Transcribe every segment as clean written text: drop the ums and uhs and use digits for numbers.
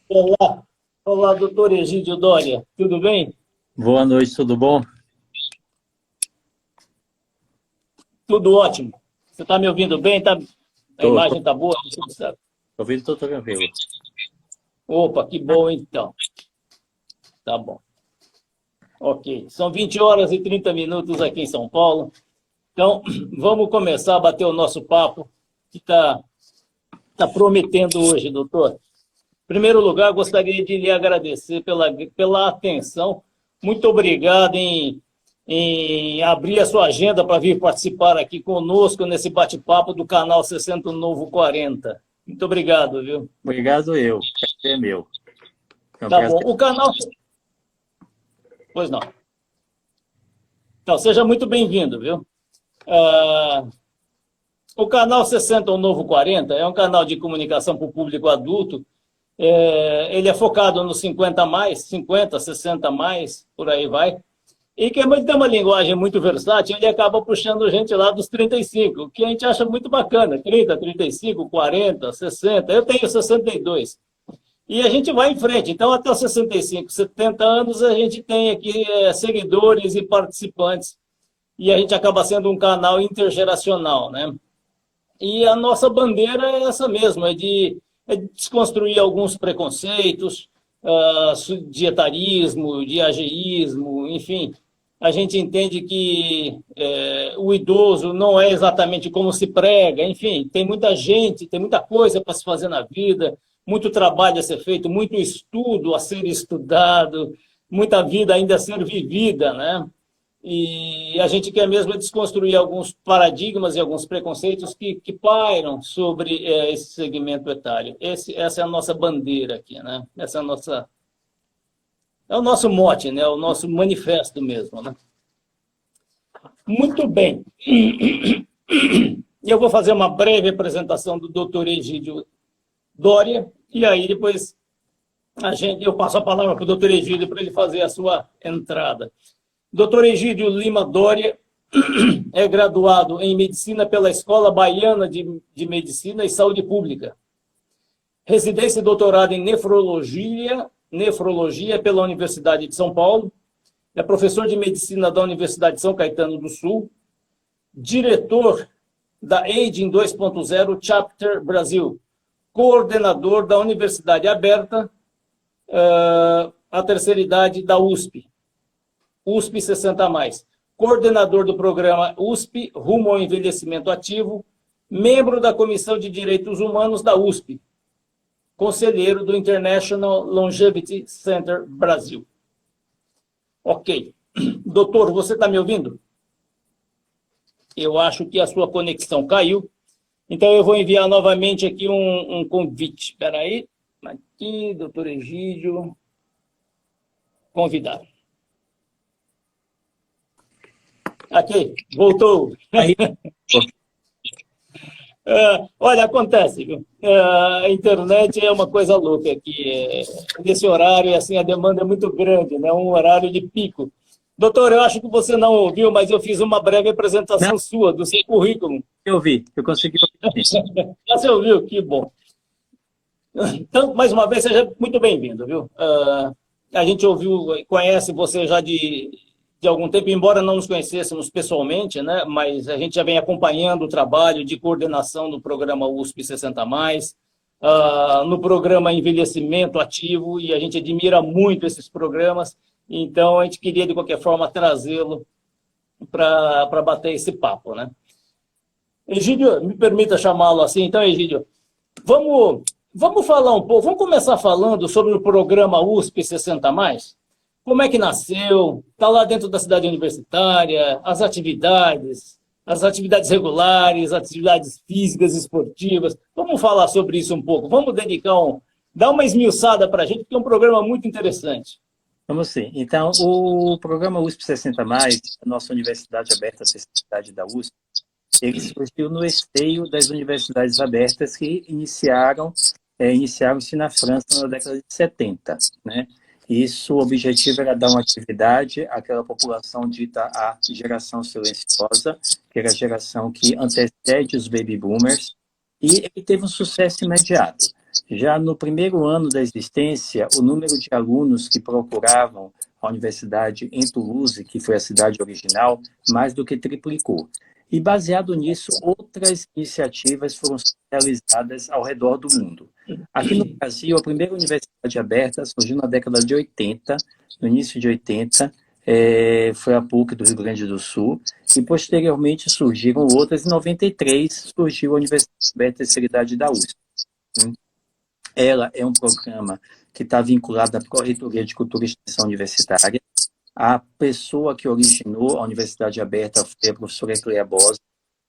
Olá, olá, doutor Egídio Doria, tudo bem? Boa noite, tudo bom? Tudo ótimo. Você está me ouvindo bem? A Tô imagem está boa? ouvindo, tô tranquilo. Opa, que bom então. Tá bom. Ok, são 20 horas e 30 minutos aqui em São Paulo. Então, vamos começar a bater o nosso papo, que tá prometendo hoje, doutor. Em primeiro lugar, gostaria de lhe agradecer pela atenção. Muito obrigado em abrir a sua agenda para vir participar aqui conosco nesse bate-papo do canal 60 Novo 40. Muito obrigado, viu? Obrigado eu, prazer é meu. É um Tá bom. prazer. O canal... Pois não. Então, seja muito bem-vindo, viu? O canal 60 Novo 40 é um canal de comunicação para o público adulto. Ele é focado nos 50 mais, 50, 60 mais, por aí vai. E que tem uma linguagem muito versátil, ele acaba puxando gente lá dos 35, o que a gente acha muito bacana, 30, 35, 40, 60, eu tenho 62. E a gente vai em frente, então até os 65, 70 anos a gente tem aqui seguidores e participantes, e a gente acaba sendo um canal intergeracional, né? E a nossa bandeira é essa mesmo, é desconstruir alguns preconceitos, de etarismo, de ageísmo, enfim. A gente entende que o idoso não é exatamente como se prega, enfim, tem muita gente, tem muita coisa para se fazer na vida, muito trabalho a ser feito, muito estudo a ser estudado, muita vida ainda a ser vivida, né? E a gente quer mesmo desconstruir alguns paradigmas e alguns preconceitos que pairam sobre esse segmento etário. Essa é a nossa bandeira aqui, né? Essa é é o nosso mote, né? O nosso manifesto mesmo, né? Muito bem. Eu vou fazer uma breve apresentação do Dr. Egídio Doria, e aí depois eu passo a palavra para o Dr. Egídio para ele fazer a sua entrada. Dr. Egídio Lima Doria é graduado em Medicina pela Escola Baiana de Medicina e Saúde Pública. Residência e doutorado em Nefrologia pela Universidade de São Paulo. É professor de Medicina da Universidade de São Caetano do Sul. Diretor da Aging 2.0 Chapter Brasil. Coordenador da Universidade Aberta, a terceira idade da USP. USP 60+, coordenador do programa USP Rumo ao Envelhecimento Ativo, membro da Comissão de Direitos Humanos da USP, conselheiro do International Longevity Center Brasil. Ok. Doutor, você está me ouvindo? Eu acho que a sua conexão caiu, então eu vou enviar novamente aqui um convite. Espera aí. Aqui, doutor Egídio. Convidado. Aqui, voltou. Aí, Olha, acontece, viu? A internet é uma coisa louca aqui. Nesse horário, assim, a demanda é muito grande, né? Um horário de pico. Doutor, eu acho que você não ouviu, mas eu fiz uma breve apresentação não, sua, do seu currículo. eu ouvi, eu consegui ouvir. Você ouviu? Que bom. Então, mais uma vez, seja muito bem-vindo, viu? A gente conhece você já de algum tempo, embora não nos conhecêssemos pessoalmente, né? Mas a gente já vem acompanhando o trabalho de coordenação do programa USP 60+, no programa Envelhecimento Ativo, e a gente admira muito esses programas, então a gente queria, de qualquer forma, trazê-lo para bater esse papo, né? Egídio, me permita chamá-lo assim, então, Egídio, vamos falar um pouco, vamos começar falando sobre o programa USP 60+. Como é que nasceu? Está lá dentro da cidade universitária, as atividades regulares, atividades físicas, esportivas. Vamos falar sobre isso um pouco. Vamos dar uma esmiuçada para a gente, porque é um programa muito interessante. Vamos sim. Então, o programa USP 60+, a nossa Universidade Aberta, a Acessibilidade da USP, ele surgiu no esteio das universidades abertas que iniciaram-se na França na década de 70, né? Isso, o objetivo era dar uma atividade àquela população dita a geração silenciosa, que era a geração que antecede os baby boomers, e ele teve um sucesso imediato. Já no primeiro ano da existência, o número de alunos que procuravam a universidade em Toulouse, que foi a cidade original, mais do que triplicou. E, baseado nisso, outras iniciativas foram realizadas ao redor do mundo. Aqui no Brasil, a primeira universidade aberta surgiu na década de 80, no início de 80, foi a PUC do Rio Grande do Sul, e posteriormente surgiram outras. Em 93, surgiu a Universidade Aberta de Terceira Idade da USP. Ela é um programa que está vinculado à Pró-Reitoria de Cultura e Extensão Universitária. A pessoa que originou a Universidade Aberta foi a professora Cleia Bosa,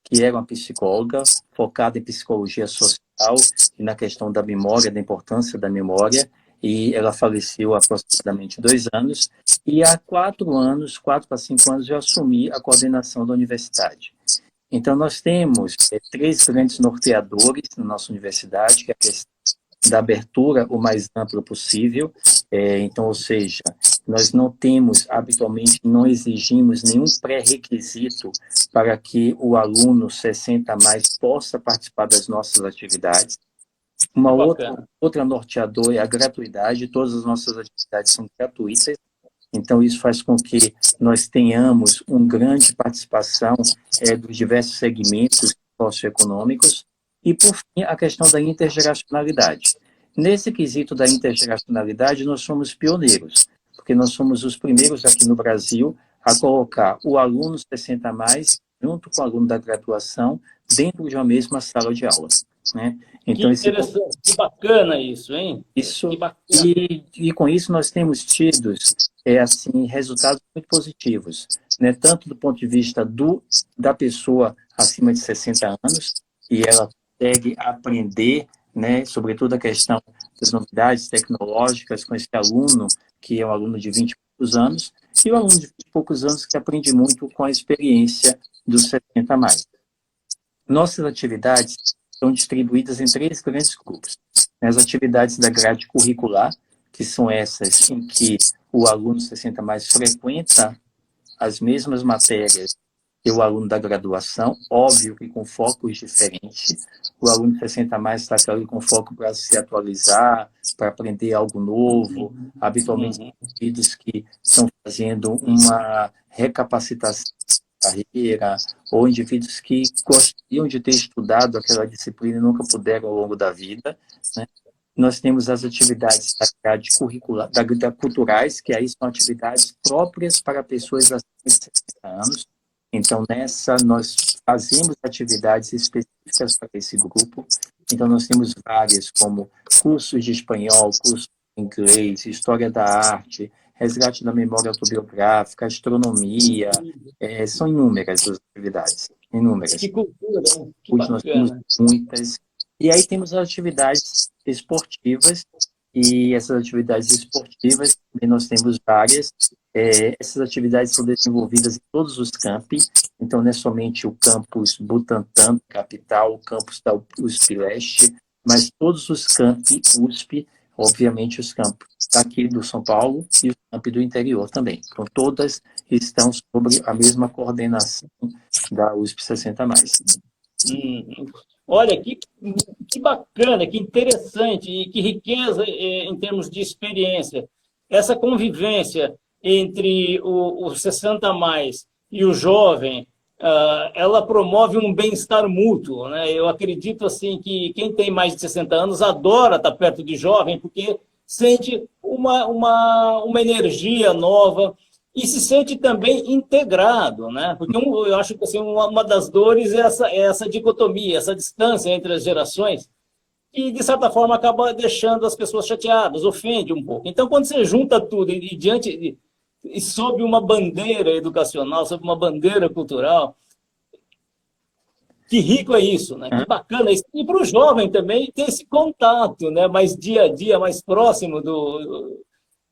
que era uma psicóloga focada em psicologia social e na questão da memória, da importância da memória, e ela faleceu há aproximadamente 2 anos, e há 4 anos, 4 para 5 anos, eu assumi a coordenação da universidade. Então, nós temos 3 grandes norteadores na nossa universidade, que é a questão da abertura o mais ampla possível. Então, ou seja, nós não temos, habitualmente, não exigimos nenhum pré-requisito para que o aluno 60 a mais possa participar das nossas atividades. Uma outra norteadora é a gratuidade. Todas as nossas atividades são gratuitas. Então, isso faz com que nós tenhamos uma grande participação dos diversos segmentos socioeconômicos. E, por fim, a questão da intergeracionalidade. Nesse quesito da intergeracionalidade, nós somos pioneiros, porque nós somos os primeiros aqui no Brasil a colocar o aluno 60 a mais, junto com o aluno da graduação, dentro de uma mesma sala de aula. Né? Então, que interessante, que bacana isso, hein? Isso, que bacana. E com isso nós temos tido assim, resultados muito positivos, né? Tanto do ponto de vista da pessoa acima de 60 anos, e ela consegue aprender, né, sobretudo a questão das novidades tecnológicas com esse aluno, que é um aluno de 20 e poucos anos, e o aluno de 20 e poucos anos que aprende muito com a experiência dos 70 a mais. Nossas atividades são distribuídas em 3 grandes grupos. As atividades da grade curricular, que são essas em que o aluno 60 a mais frequenta as mesmas matérias que o aluno da graduação, óbvio que com focos diferentes. O aluno 60 a mais está ali com foco para se atualizar, para aprender algo novo, habitualmente indivíduos que estão fazendo uma recapacitação da carreira, ou indivíduos que gostariam de ter estudado aquela disciplina e nunca puderam ao longo da vida. Né? Nós temos as atividades da grade curricular, culturais, que aí são atividades próprias para pessoas acima de 60 anos. Então, nessa, nós fazemos atividades específicas para esse grupo. Então, nós temos várias, como cursos de espanhol, cursos de inglês, história da arte, resgate da memória autobiográfica, astronomia. São inúmeras as atividades. Inúmeras. Que cultura, hein? Que Hoje nós temos muitas. E aí temos as atividades esportivas, e essas atividades esportivas também nós temos várias. Essas atividades são desenvolvidas em todos os campi, então não é somente o campus Butantã, capital, o campus da USP Leste, mas todos os campi USP, obviamente os campos aqui do São Paulo e os campi do interior também. Então todas estão sobre a mesma coordenação da USP 60 mais. Olha, que bacana, que interessante e que riqueza em termos de experiência. Essa convivência entre o 60 a mais e o jovem, ela promove um bem-estar mútuo. Né? Eu acredito assim, que quem tem mais de 60 anos adora estar perto de jovem, porque sente uma energia nova e se sente também integrado. Né? Porque eu acho que assim, uma das dores é essa dicotomia, essa distância entre as gerações, que, de certa forma, acaba deixando as pessoas chateadas, ofende um pouco. Então, quando você junta tudo e sob uma bandeira educacional, sob uma bandeira cultural, que rico é isso, né? Que bacana isso. E para o jovem também ter esse contato, né? Mais dia a dia, mais próximo do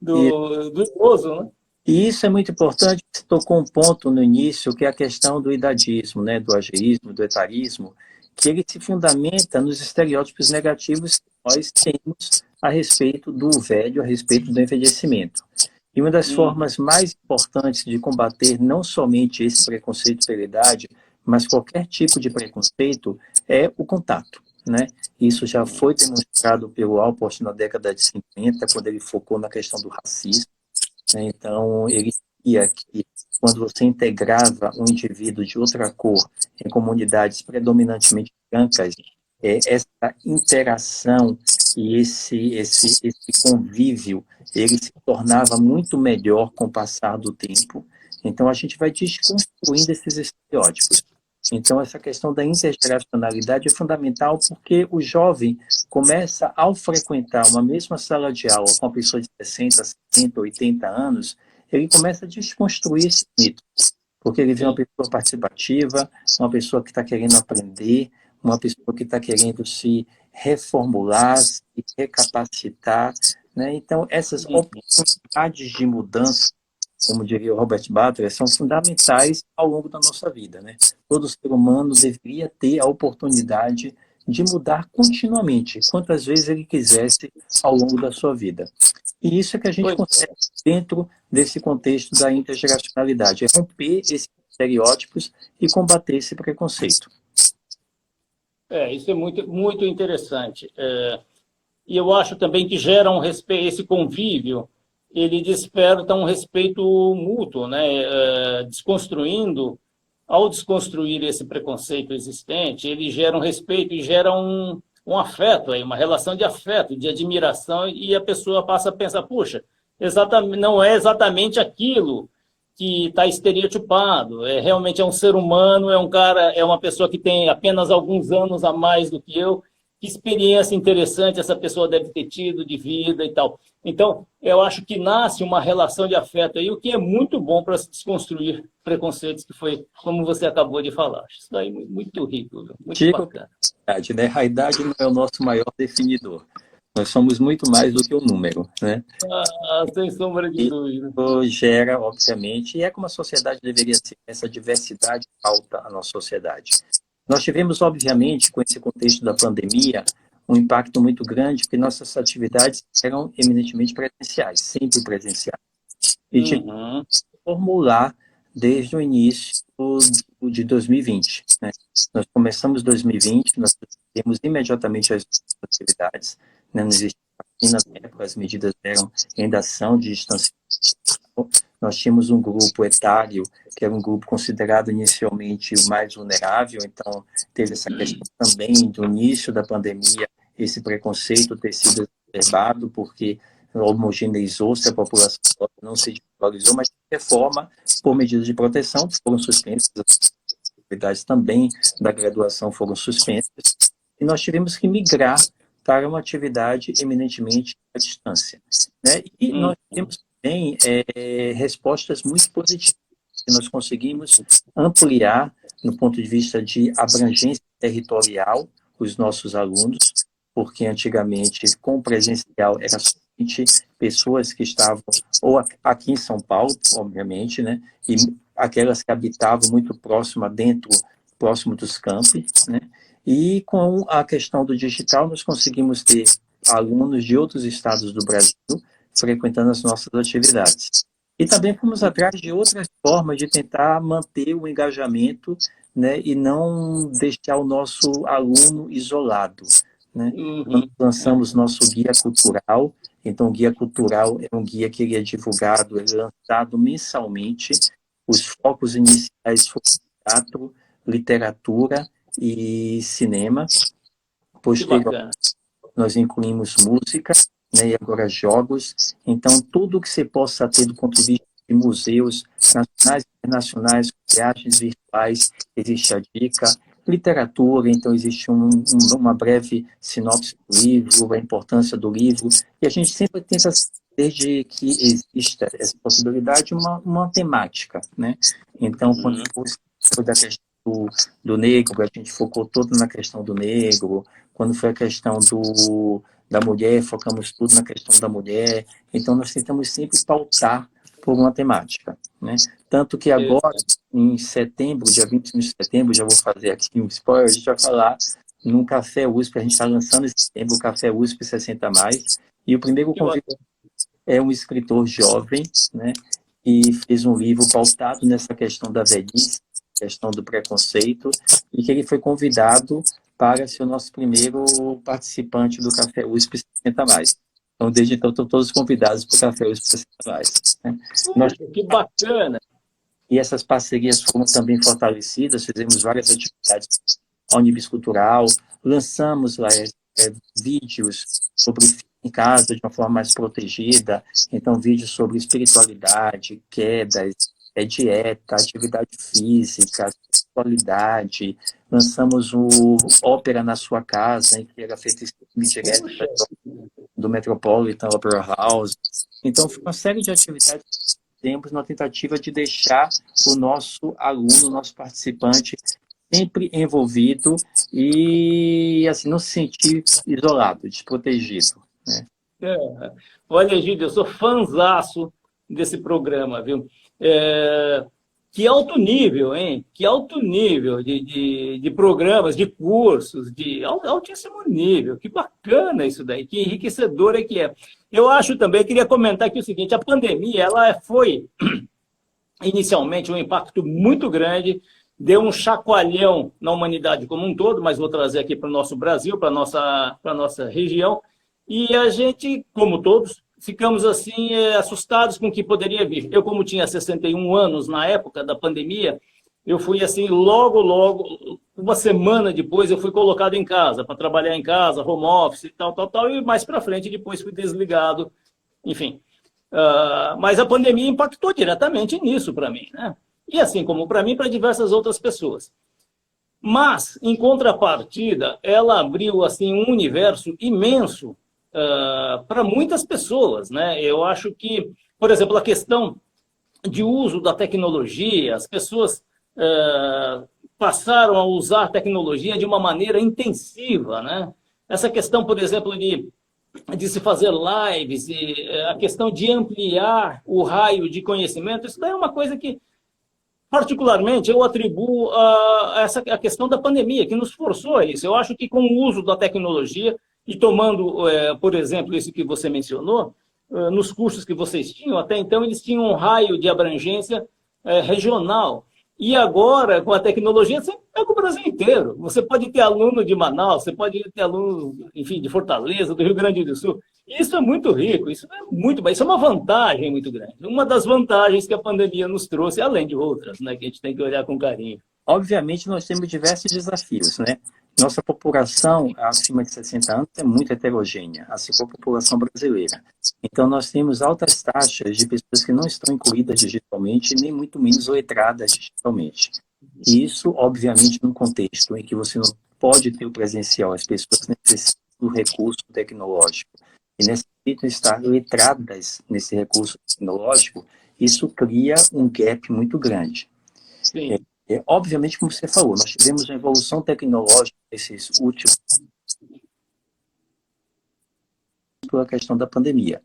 idoso, né? E isso é muito importante. Você tocou um ponto no início, que é a questão do idadismo, né? Do ageísmo, do etarismo, que ele se fundamenta nos estereótipos negativos que nós temos a respeito do velho, a respeito do envelhecimento. E uma das formas mais importantes de combater não somente esse preconceito pela idade, mas qualquer tipo de preconceito, é o contato, né? Isso já foi demonstrado pelo Alport na década de 50, quando ele focou na questão do racismo, né? Então, ele dizia que quando você integrava um indivíduo de outra cor em comunidades predominantemente brancas, essa interação e esse convívio, ele se tornava muito melhor com o passar do tempo. Então, a gente vai desconstruindo esses estereótipos. Então, essa questão da intergeracionalidade é fundamental porque o jovem começa, ao frequentar uma mesma sala de aula com uma pessoa de 60, 70, 80 anos, ele começa a desconstruir esse mito, porque ele vê uma pessoa participativa, uma pessoa que está querendo aprender, uma pessoa que está querendo se reformular, se recapacitar, né? Então, essas oportunidades de mudança, como diria o Robert Butler, são fundamentais ao longo da nossa vida, né? Todo ser humano deveria ter a oportunidade de mudar continuamente, quantas vezes ele quisesse ao longo da sua vida. E isso é que a gente consegue dentro desse contexto da intergeracionalidade, é romper esses estereótipos e combater esse preconceito. Isso é muito interessante. E eu acho também que gera um respeito, esse convívio, ele desperta um respeito mútuo, né? Ao desconstruir esse preconceito existente, ele gera um respeito e gera um afeto, uma relação de afeto, de admiração, e a pessoa passa a pensar, puxa, não é exatamente aquilo que está estereotipado, realmente é um ser humano, é um cara, é uma pessoa que tem apenas alguns anos a mais do que eu, que experiência interessante essa pessoa deve ter tido de vida e tal. Então, eu acho que nasce uma relação de afeto aí, o que é muito bom para se desconstruir preconceitos, que foi como você acabou de falar. Isso daí é muito rico, muito bacana. Né? A idade não é o nosso maior definidor. Nós somos muito mais do que o número, né? Sem sombra de dúvida. Isso gera, obviamente, e é como a sociedade deveria ser, essa diversidade falta à nossa sociedade. Nós tivemos, obviamente, com esse contexto da pandemia, um impacto muito grande, porque nossas atividades eram eminentemente presenciais, sempre presenciais. E tivemos que formular desde o início de 2020. Né? Nós começamos 2020, nós temos imediatamente as atividades, né? Não existe vacina na época, as medidas eram ainda ação de distanciamento. Nós tínhamos um grupo etário, que era um grupo considerado inicialmente o mais vulnerável, então teve essa questão também do início da pandemia, esse preconceito ter sido exacerbado, porque homogeneizou-se a população, não se individualizou, mas de qualquer forma, por medidas de proteção, foram suspensas, as atividades também da graduação foram suspensas, e nós tivemos que migrar para uma atividade eminentemente à distância. Né? E nós temos também respostas muito positivas, que nós conseguimos ampliar, no ponto de vista de abrangência territorial, os nossos alunos, porque antigamente, com o presencial, era somente pessoas que estavam, ou aqui em São Paulo, obviamente, né? E aquelas que habitavam muito próximo dos campi, né? E com a questão do digital, nós conseguimos ter alunos de outros estados do Brasil frequentando as nossas atividades. E também fomos atrás de outras formas de tentar manter o engajamento, né, e não deixar o nosso aluno isolado. Né? Nós lançamos nosso guia cultural. Então, o guia cultural é um guia que ele é divulgado, ele é lançado mensalmente. Os focos iniciais foram teatro, literatura e cinema. Posteriormente, nós incluímos música, né, e agora jogos. Então, tudo que você possa ter do ponto de vista de museus nacionais e internacionais, viagens virtuais, existe a dica. Literatura, então existe uma breve sinopse do livro, a importância do livro, e a gente sempre tenta, desde que exista essa possibilidade, uma temática, né? Então, quando foi da questão do negro, a gente focou todo na questão do negro. Quando foi a questão da mulher, focamos tudo na questão da mulher. Então, nós tentamos sempre pautar por uma temática, né? Tanto que agora, em setembro, dia 21 de setembro, já vou fazer aqui um spoiler, a gente vai falar no Café USP. A gente está lançando esse tempo, o Café USP 60 Mais. E o primeiro convidado é um escritor jovem, né, que fez um livro pautado nessa questão da velhice, questão do preconceito, e que ele foi convidado para ser o nosso primeiro participante do Café USP 60 Mais. Então, desde então, estão todos convidados para o Café USP 60 Mais. Né? Que bacana! E essas parcerias foram também fortalecidas, fizemos várias atividades ao nível cultural, lançamos lá vídeos sobre em casa de uma forma mais protegida, então vídeos sobre espiritualidade, quedas, dieta, atividade física, sexualidade. Lançamos o Ópera na Sua Casa, em que era feito esse filme direto do Metropolitan Opera House. Então, foi uma série de atividades que temos na tentativa de deixar o nosso aluno, o nosso participante, sempre envolvido e assim, não se sentir isolado, desprotegido. Né? Olha, Egídio, eu sou fãzaço desse programa, viu? Que alto nível, hein? Que alto nível de programas, de cursos, de altíssimo nível. Que bacana isso daí, que enriquecedor é que é. Eu acho também, queria comentar aqui o seguinte, a pandemia, ela foi inicialmente um impacto muito grande, deu um chacoalhão na humanidade como um todo, mas vou trazer aqui para o nosso Brasil, para a nossa região, e a gente, como todos, ficamos assim assustados com o que poderia vir. Eu, como tinha 61 anos na época da pandemia, eu fui assim, logo, uma semana depois eu fui colocado em casa, para trabalhar em casa, home office e tal, e mais para frente depois fui desligado, enfim. Mas a pandemia impactou diretamente nisso para mim, né? E assim como para mim, para diversas outras pessoas. Mas, em contrapartida, ela abriu assim um universo imenso para muitas pessoas, né? Eu acho que, por exemplo, a questão de uso da tecnologia, as pessoas passaram a usar a tecnologia de uma maneira intensiva, né? Essa questão, por exemplo, de se fazer lives, e a questão de ampliar o raio de conhecimento, isso daí é uma coisa que, particularmente, eu atribuo a questão da pandemia, que nos forçou a isso. Eu acho que com o uso da tecnologia, e tomando, por exemplo, isso que você mencionou, nos cursos que vocês tinham, até então eles tinham um raio de abrangência regional. E agora, com a tecnologia, você pega o Brasil inteiro. Você pode ter aluno de Manaus, você pode ter aluno, enfim, de Fortaleza, do Rio Grande do Sul. Isso é muito rico, isso é muito bom, isso é uma vantagem muito grande. Uma das vantagens que a pandemia nos trouxe, além de outras, né, que a gente tem que olhar com carinho. Obviamente, nós temos diversos desafios, né? Nossa população acima de 60 anos é muito heterogênea, assim como a população brasileira. Então, nós temos altas taxas de pessoas que não estão incluídas digitalmente, nem muito menos letradas digitalmente. E isso, obviamente, num contexto em que você não pode ter o presencial, as pessoas necessitam do recurso tecnológico e necessitam estar letradas nesse recurso tecnológico, isso cria um gap muito grande. Sim. Obviamente, como você falou, nós tivemos uma evolução tecnológica nesses últimos pela questão da pandemia,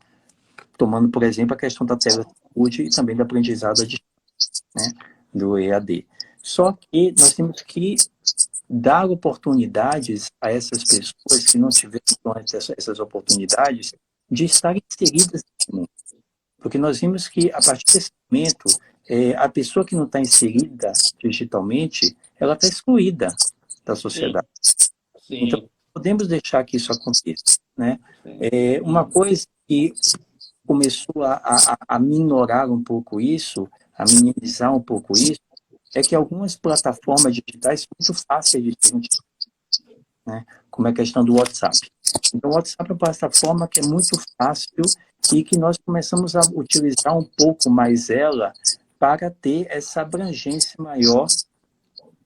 tomando, por exemplo, a questão da telesaúde e também do aprendizado à distância, né, do EAD. Só que nós temos que dar oportunidades a essas pessoas que não tiveram essas oportunidades de estarem inseridas nesse mundo. Porque nós vimos que, a partir desse momento, a pessoa que não está inserida digitalmente, ela está excluída da sociedade. Sim. Então, podemos deixar que isso aconteça. Né? Uma coisa que começou a minorar um pouco isso, a minimizar um pouco isso, é que algumas plataformas digitais são muito fáceis de ser utilizadas, né? Como é a questão do WhatsApp. Então, o WhatsApp é uma plataforma que é muito fácil e que nós começamos a utilizar um pouco mais ela para ter essa abrangência maior,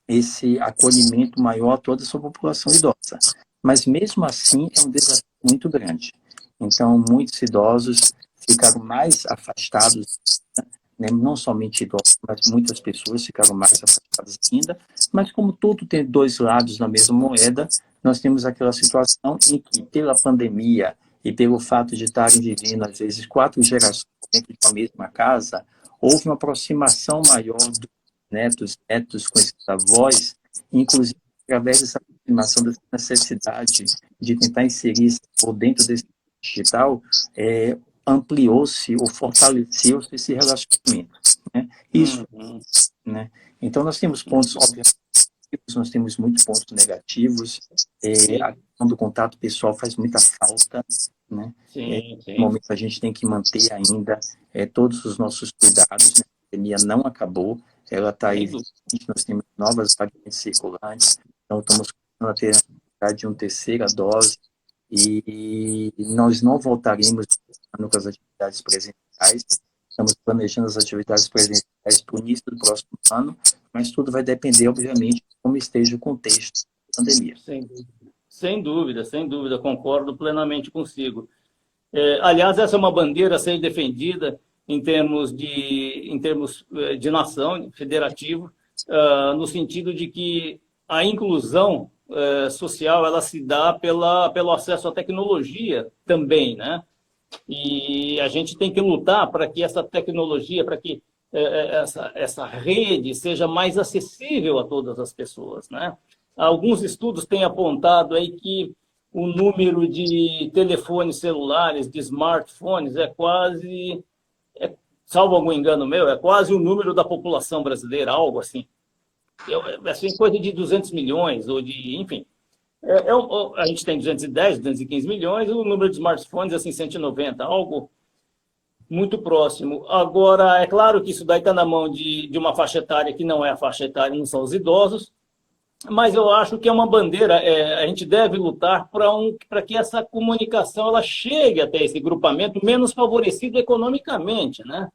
esse acolhimento maior a toda a sua população idosa. Mas, mesmo assim, é um desafio muito grande. Então, muitos idosos ficaram mais afastados, né? Não somente idosos, mas muitas pessoas ficaram mais afastadas ainda. Mas, como tudo tem dois lados na mesma moeda, nós temos aquela situação em que, pela pandemia e pelo fato de estarem vivendo, às vezes, 4 gerações dentro de uma mesma casa, houve uma aproximação maior dos netos com esses avós, inclusive através dessa aproximação dessa necessidade de tentar inserir esse por dentro desse digital, ampliou-se ou fortaleceu-se esse relacionamento, né? Isso, né? Então, nós temos pontos, obviamente, nós temos muitos pontos negativos. A questão do contato pessoal faz muita falta, né? No momento, a gente tem que manter ainda todos os nossos cuidados, né? A pandemia não acabou, ela está aí, nós temos novas variantes circulantes, então estamos começando a ter a necessidade de uma terceira dose, e nós não voltaremos com as atividades presenciais. Estamos planejando as atividades presenciais para o início do próximo ano, mas tudo vai depender, obviamente, de como esteja o contexto da pandemia. Sem dúvida, concordo plenamente consigo. Aliás, essa é uma bandeira a ser defendida em termos de nação, federativo, no sentido de que a inclusão social ela se dá pelo acesso à tecnologia também, né? E a gente tem que lutar para que essa tecnologia, para que essa rede seja mais acessível a todas as pessoas, né? Alguns estudos têm apontado aí que o número de telefones celulares, de smartphones, salvo algum engano meu, é quase o número da população brasileira, algo assim. Assim, coisa de 200 milhões, ou enfim. A gente tem 210, 215 milhões, o número de smartphones é assim, 190, algo muito próximo. Agora, é claro que isso daí está na mão de uma faixa etária que não é a faixa etária, não são os idosos, mas eu acho que é uma bandeira, a gente deve lutar para que essa comunicação ela chegue até esse grupamento menos favorecido economicamente, né?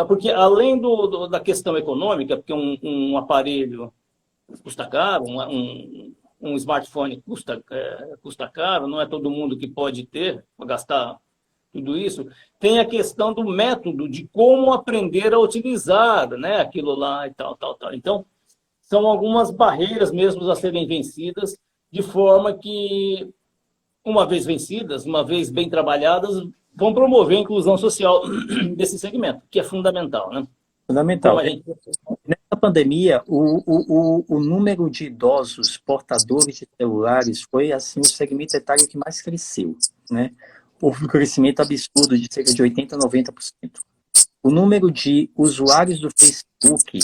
Porque além da questão econômica, porque um aparelho custa caro, um smartphone custa caro, não é todo mundo que pode ter, para gastar tudo isso, tem a questão do método, de como aprender a utilizar, né, aquilo lá e tal. Então, são algumas barreiras mesmo a serem vencidas, de forma que, uma vez vencidas, uma vez bem trabalhadas, vão promover a inclusão social desse segmento, que é fundamental, né? Fundamental. Nessa pandemia, o número de idosos portadores de celulares foi assim, o segmento etário que mais cresceu, né? Houve um crescimento absurdo de cerca de 80% a 90%. O número de usuários do Facebook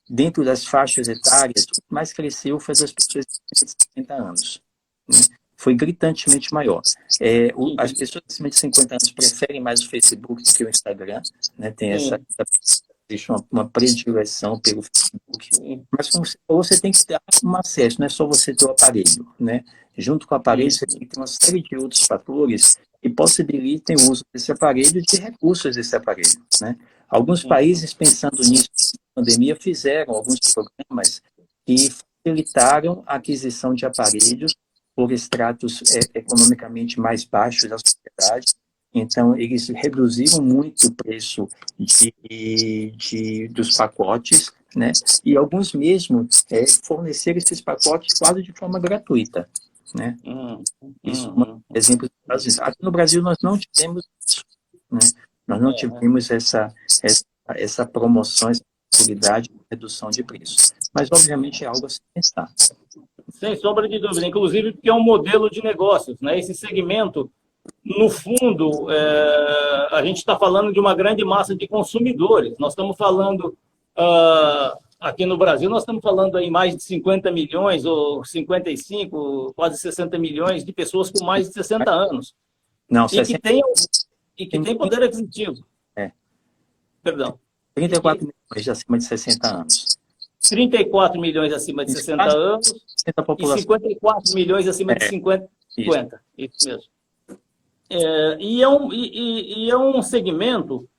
dentro das faixas etárias, o que mais cresceu foi das pessoas de 50 anos, né? Foi gritantemente maior. As pessoas acima de 50 anos preferem mais o Facebook do que o Instagram, né? Tem existe uma predileção pelo Facebook. Mas, como você falou, você tem que ter um acesso, não é só você ter o aparelho, né? Junto com o aparelho, você tem que ter uma série de outros fatores que possibilitem o uso desse aparelho e de recursos desse aparelho, né? Alguns países, pensando nisso, na pandemia, fizeram alguns programas que facilitaram a aquisição de aparelhos por estratos economicamente mais baixos da sociedade. Então, eles reduziram muito o preço dos pacotes, né? E alguns mesmo forneceram esses pacotes quase de forma gratuita, né? Isso é um exemplo dos Estados Unidos. Aqui no Brasil nós não tivemos isso, né? Nós não tivemos essa promoção, essa possibilidade de redução de preço. Mas, obviamente, é algo a se pensar. Sem sombra de dúvida, inclusive porque é um modelo de negócios, né? Esse segmento, no fundo, a gente está falando de uma grande massa de consumidores. Nós estamos falando, aqui no Brasil, nós estamos falando aí mais de 50 milhões, ou 55, quase 60 milhões de pessoas com mais de 60 anos. Não, e que tem poder aquisitivo. Perdão. 34 milhões acima de 60 anos. 34 milhões acima de 60 anos e 54 milhões acima de 50. Isso mesmo. E é um segmento,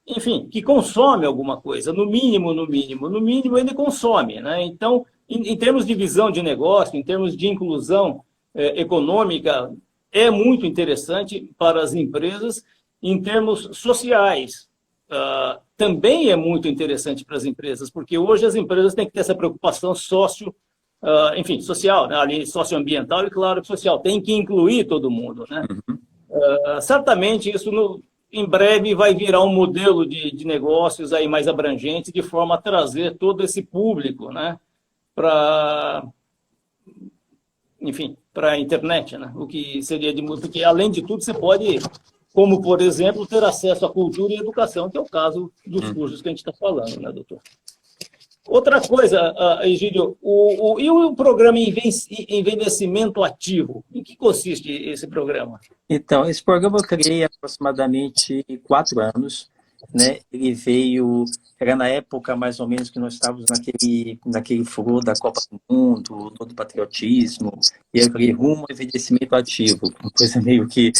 enfim, que consome alguma coisa, no mínimo ele consome, né? Então, em termos de visão de negócio, em termos de inclusão econômica, é muito interessante para as empresas. Em termos sociais, também é muito interessante para as empresas, porque hoje as empresas têm que ter essa preocupação social, né? Ali, socioambiental e, claro, social. Tem que incluir todo mundo, né? Certamente isso, em breve, vai virar um modelo de negócios aí mais abrangente, de forma a trazer todo esse público, né? enfim, para a internet, né? O que seria de muito, porque além de tudo você pode, como por exemplo, ter acesso à cultura e educação, que é o caso dos cursos que a gente está falando, né, doutor? Outra coisa, Egídio, e o programa Envelhecimento Ativo? Em que consiste esse programa? Então, esse programa eu criei há aproximadamente 4 anos, né? Ele veio, era na época mais ou menos que nós estávamos naquele furor da Copa do Mundo, do patriotismo, e eu criei rumo ao envelhecimento ativo, uma coisa meio que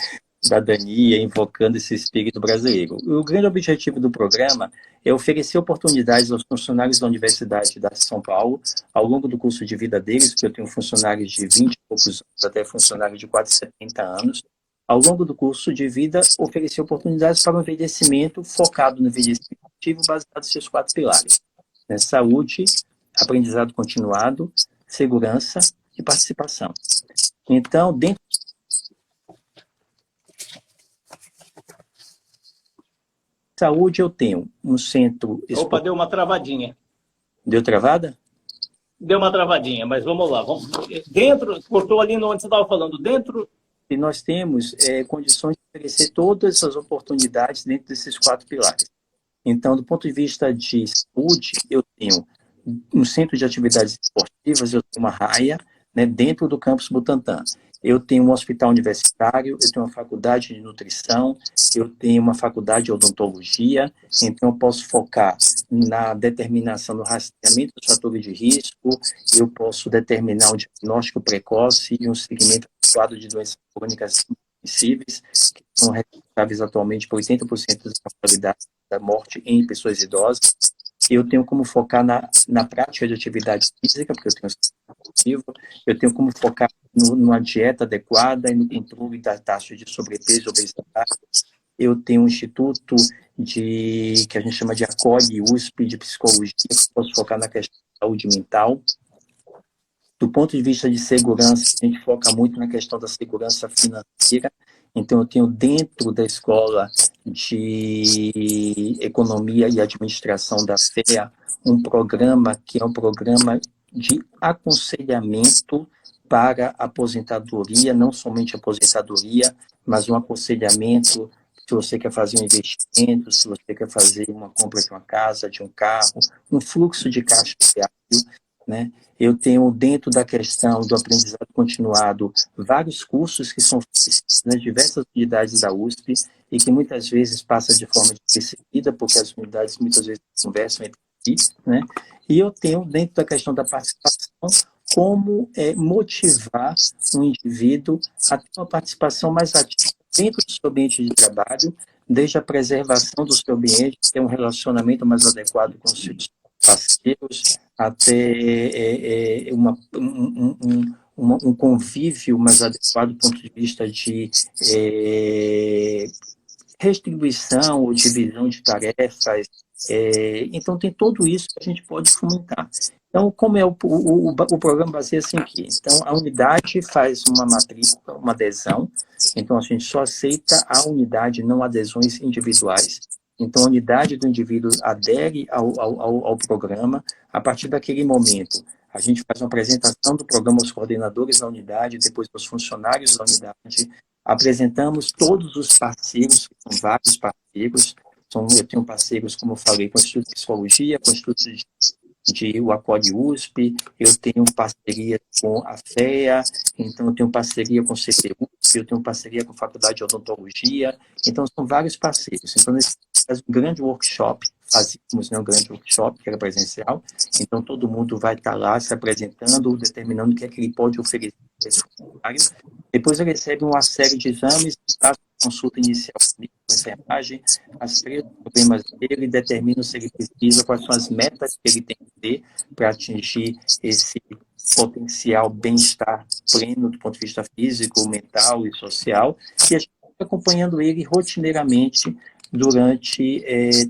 cidadania, invocando esse espírito brasileiro. O grande objetivo do programa é oferecer oportunidades aos funcionários da Universidade de São Paulo, ao longo do curso de vida deles, porque eu tenho funcionários de 20 e poucos anos até funcionários de quase 70 anos, ao longo do curso de vida, oferecer oportunidades para o envelhecimento focado no envelhecimento ativo, baseado nos seus 4 pilares, né? Saúde, aprendizado continuado, segurança e participação. Então, dentro da saúde, eu tenho um centro... Opa, deu uma travadinha. Deu travada? Deu uma travadinha, mas vamos lá. Dentro, cortou ali onde você estava falando, dentro... E nós temos condições de oferecer todas as oportunidades dentro desses 4 pilares. Então, do ponto de vista de saúde, eu tenho um centro de atividades esportivas, eu tenho uma raia, né, dentro do campus Butantã. Eu tenho um hospital universitário, eu tenho uma faculdade de nutrição, eu tenho uma faculdade de odontologia, então eu posso focar na determinação do rastreamento dos fatores de risco, eu posso determinar um diagnóstico precoce e um seguimento adequado de doenças crônicas transmissíveis, que são responsáveis atualmente por 80% das mortalidades da morte em pessoas idosas. Eu tenho como focar na prática de atividade física, porque eu tenho eu tenho como focar numa dieta adequada e no controle da taxa de sobrepeso e obesidade. Eu tenho um instituto que a gente chama de ACOG, USP, de psicologia, que posso focar na questão de saúde mental. Do ponto de vista de segurança, a gente foca muito na questão da segurança financeira. Então, eu tenho dentro da escola de economia e administração da FEA um programa que é um programa de aconselhamento para aposentadoria, não somente aposentadoria, mas um aconselhamento se você quer fazer um investimento, se você quer fazer uma compra de uma casa, de um carro, um fluxo de caixa diário, né? Eu tenho dentro da questão do aprendizado continuado vários cursos que são oferecidos nas diversas unidades da USP e que muitas vezes passa de forma despercebida, porque as unidades muitas vezes conversam entre si, né? E eu tenho dentro da questão da participação como motivar um indivíduo a ter uma participação mais ativa dentro do seu ambiente de trabalho, desde a preservação do seu ambiente, ter um relacionamento mais adequado com os seus parceiros, até um convívio mais adequado do ponto de vista de restribuição ou divisão de tarefas. Então, tem tudo isso que a gente pode fomentar. Então, como é o programa baseia-se em quê? Então, a unidade faz uma matrícula, uma adesão. Então, a gente só aceita a unidade, não adesões individuais. Então, a unidade do indivíduo adere ao programa. A partir daquele momento, a gente faz uma apresentação do programa aos coordenadores da unidade, depois aos funcionários da unidade. Apresentamos todos os parceiros, que são vários parceiros. Eu tenho parceiros, como eu falei, com o Instituto de Psicologia, com o Instituto de o ACOD USP, eu tenho parceria com a FEA, então eu tenho parceria com o CTU, eu tenho parceria com a Faculdade de Odontologia, então são vários parceiros. Então, nesse caso, um grande workshop, fazíamos, né, um grande workshop, que era presencial, então todo mundo vai estar lá se apresentando, determinando o que é que ele pode oferecer para esse funcionário. Depois ele recebe uma série de exames, faz consulta inicial com a enfermagem, as 3 problemas dele, determina se ele precisa, quais são as metas que ele tem que ter para atingir esse potencial bem-estar pleno do ponto de vista físico, mental e social, e a gente está acompanhando ele rotineiramente durante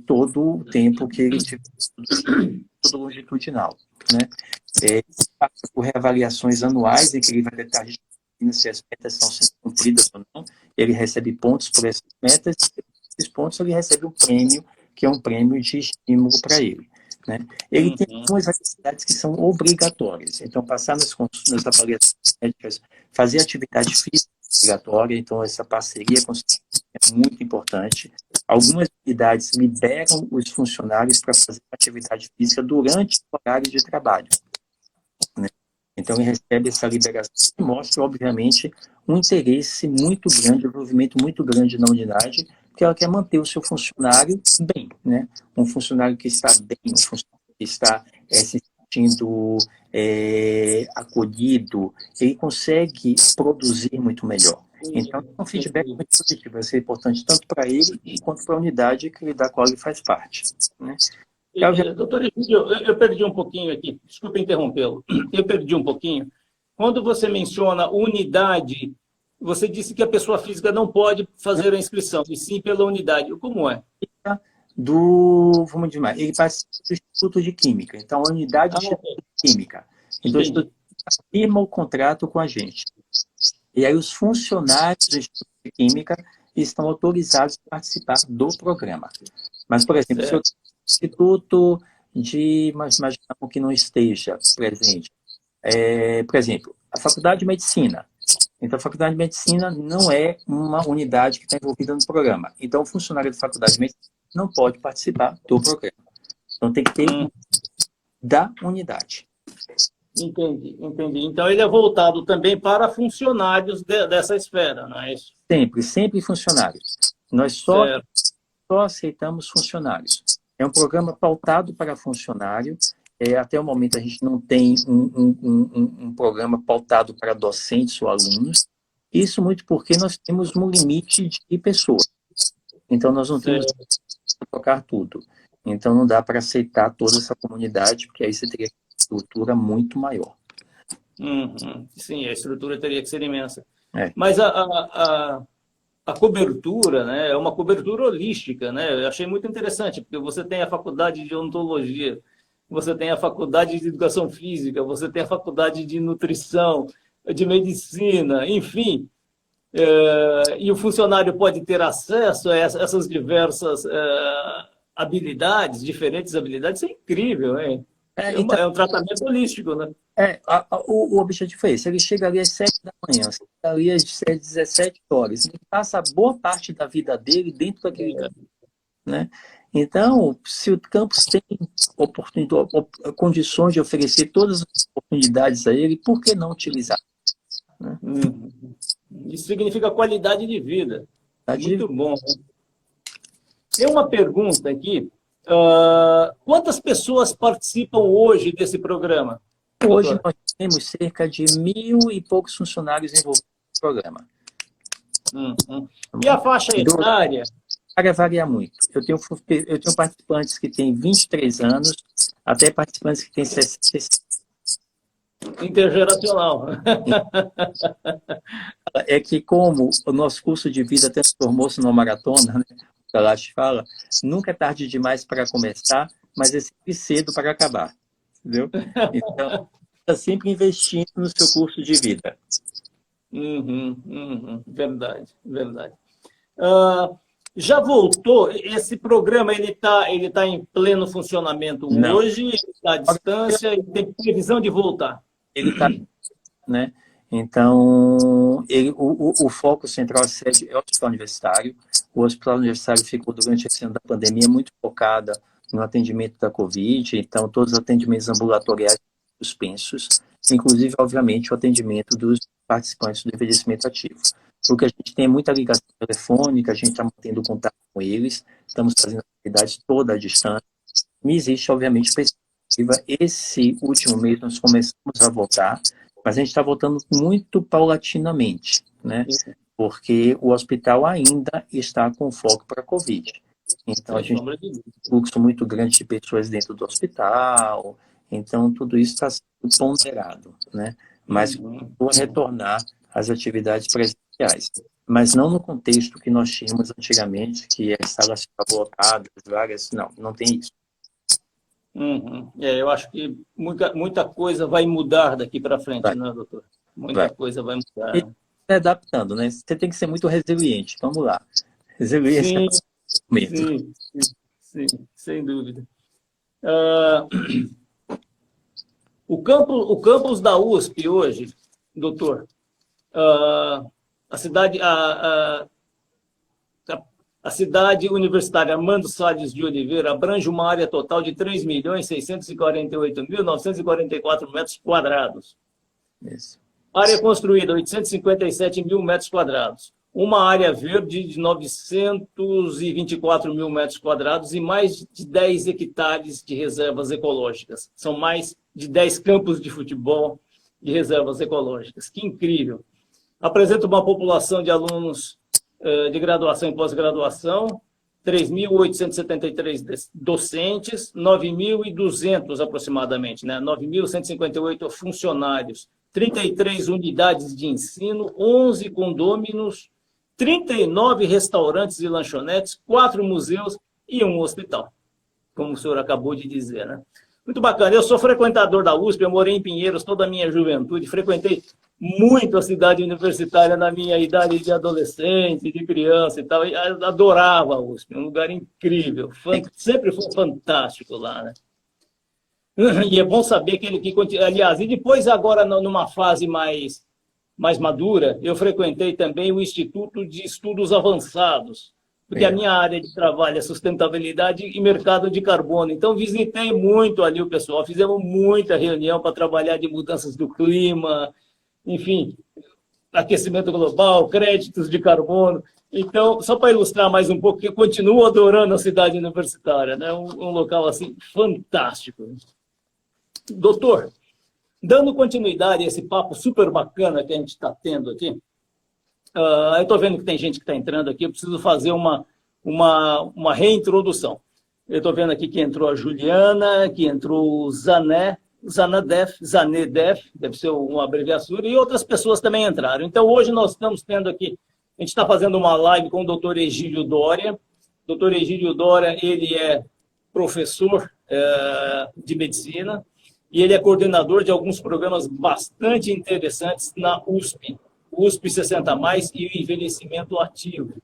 todo o tempo que ele tiver todo longitudinal, né? Passa por reavaliações anuais em que ele vai detalhar se as metas estão sendo cumpridas ou não, ele recebe pontos por essas metas, e esses pontos ele recebe um prêmio, que é um prêmio de estímulo para ele. né? Ele tem Uhum. algumas atividades que são obrigatórias. Então, passar nas avaliações médicas, fazer atividade física obrigatória, então essa parceria com o é muito importante. Algumas unidades liberam os funcionários para fazer atividade física durante o horário de trabalho, né? Então, ele recebe essa liberação e mostra, obviamente, um interesse muito grande, um envolvimento muito grande na unidade, porque ela quer manter o seu funcionário bem, né? Um funcionário que está bem, um funcionário que está se sentindo acolhido, ele consegue produzir muito melhor. Então, é um feedback muito positivo, vai ser importante tanto para ele quanto para a unidade da qual ele faz parte, né? Doutor Egídio, eu perdi um pouquinho aqui, desculpe interrompê-lo, eu perdi um pouquinho. Quando você menciona unidade, você disse que a pessoa física não pode fazer a inscrição, e sim pela unidade. Como é? Vamos dizer, ele participa do Instituto de Química, então a unidade do Instituto de Química. Então, o Instituto firma o contrato com a gente. E aí os funcionários do Instituto de Química estão autorizados a participar do programa. Mas, por exemplo, se o Instituto mas imaginamos que não esteja presente, por exemplo, a Faculdade de Medicina. Então, a Faculdade de Medicina não é uma unidade que está envolvida no programa. Então, o funcionário da Faculdade de Medicina não pode participar do programa. Então, tem que ter da unidade. Entendi, entendi. Então, ele é voltado também para funcionários dessa esfera, não é isso? Sempre funcionários. Nós só aceitamos funcionários. É um programa pautado para funcionário. Até o momento, a gente não tem um programa pautado para docentes ou alunos. Isso muito porque nós temos um limite de pessoas. Então, nós não temos para tocar tudo. Então, não dá para aceitar toda essa comunidade, porque aí você teria uma estrutura muito maior. Sim, a estrutura teria que ser imensa. Mas a cobertura, né, é uma cobertura holística, né? Eu achei muito interessante, porque você tem a faculdade de odontologia, você tem a faculdade de educação física, você tem a faculdade de nutrição, de medicina, enfim. E o funcionário pode ter acesso a essas diversas habilidades, diferentes habilidades. Isso é incrível, hein? É um tratamento holístico, né? O objetivo é esse. Ele chega ali às 7 da manhã, chega ali às 17 horas. Ele passa boa parte da vida dele dentro daquele campus, né? Então, se o campus tem condições de oferecer todas as oportunidades a ele, por que não utilizar? Né? Isso significa qualidade de vida. Muito bom. Né? Tem uma pergunta aqui. Quantas pessoas participam hoje desse programa? Hoje nós temos cerca de 1.000 e poucos funcionários envolvidos no programa. E a faixa etária? A área varia muito. Eu tenho participantes que têm 23 anos, até participantes que têm 65. Intergeracional. É que como o nosso curso de vida transformou-se numa maratona, né? O Kalash fala, nunca é tarde demais para começar, mas é sempre cedo para acabar. Entendeu? Então, está sempre investindo no seu curso de vida. Verdade, verdade. Já voltou? Esse programa ele tá em pleno funcionamento hoje? Ele está à distância? Ele tem previsão de voltar? Ele está, né? Então, o foco central é o hospital universitário. O hospital universitário ficou, durante esse ano da pandemia, muito focada no atendimento da Covid. Então, todos os atendimentos ambulatoriais suspensos, inclusive, obviamente, o atendimento dos participantes do envelhecimento ativo. Porque a gente tem muita ligação telefônica, a gente está mantendo contato com eles, estamos fazendo atividades toda à distância. E existe, obviamente, perspectiva. Esse último mês nós começamos a voltar, mas a gente está voltando muito paulatinamente, né? Porque o hospital ainda está com foco para a Covid. Então, a gente tem um fluxo muito grande de pessoas dentro do hospital. Então, tudo isso está sendo ponderado, né? Mas vou retornar às atividades presenciais. Mas não no contexto que nós tínhamos antigamente, que as salas ficavam lotadas, vagas. Não tem isso. Eu acho que muita coisa vai mudar daqui para frente, né, doutor? Muita coisa vai mudar. E se adaptando, né? Você tem que ser muito resiliente. Vamos lá. Resiliência. Sim, sem dúvida. Ah, o campus da USP hoje, doutor, a cidade universitária Armando Salles de Oliveira abrange uma área total de 3.648.944 metros quadrados. Isso. Área construída, 857 mil metros quadrados. Uma área verde de 924 mil metros quadrados e mais de 10 hectares de reservas ecológicas. São mais de 10 campos de futebol de reservas ecológicas. Que incrível! Apresenta uma população de alunos de graduação e pós-graduação, 3.873 docentes, 9.200 aproximadamente, né? 9.158 funcionários, 33 unidades de ensino, 11 condôminos, 39 restaurantes e lanchonetes, 4 museus e um hospital, como o senhor acabou de dizer, né? Muito bacana. Eu sou frequentador da USP, eu morei em Pinheiros toda a minha juventude, frequentei muito a cidade universitária na minha idade de adolescente, de criança e tal, e adorava a USP, um lugar incrível, sempre foi fantástico lá, né? E é bom saber que aliás, e depois agora numa fase mais madura, eu frequentei também o Instituto de Estudos Avançados, porque a minha área de trabalho é sustentabilidade e mercado de carbono. Então, visitei muito ali o pessoal, fizemos muita reunião para trabalhar de mudanças do clima, enfim, aquecimento global, créditos de carbono. Então, só para ilustrar mais um pouco, eu continuo adorando a cidade universitária, né? Um local assim fantástico. Doutor, dando continuidade a esse papo super bacana que a gente está tendo aqui, eu estou vendo que tem gente que está entrando aqui, eu preciso fazer uma reintrodução. Eu estou vendo aqui que entrou a Juliana, que entrou o Zanedef, deve ser uma abreviatura, e outras pessoas também entraram. Então, hoje nós estamos tendo aqui, a gente está fazendo uma live com o doutor Egídio Doria. O doutor Egídio Doria, ele é professor de medicina, e ele é coordenador de alguns programas bastante interessantes na USP. USP 60+, e o envelhecimento ativo.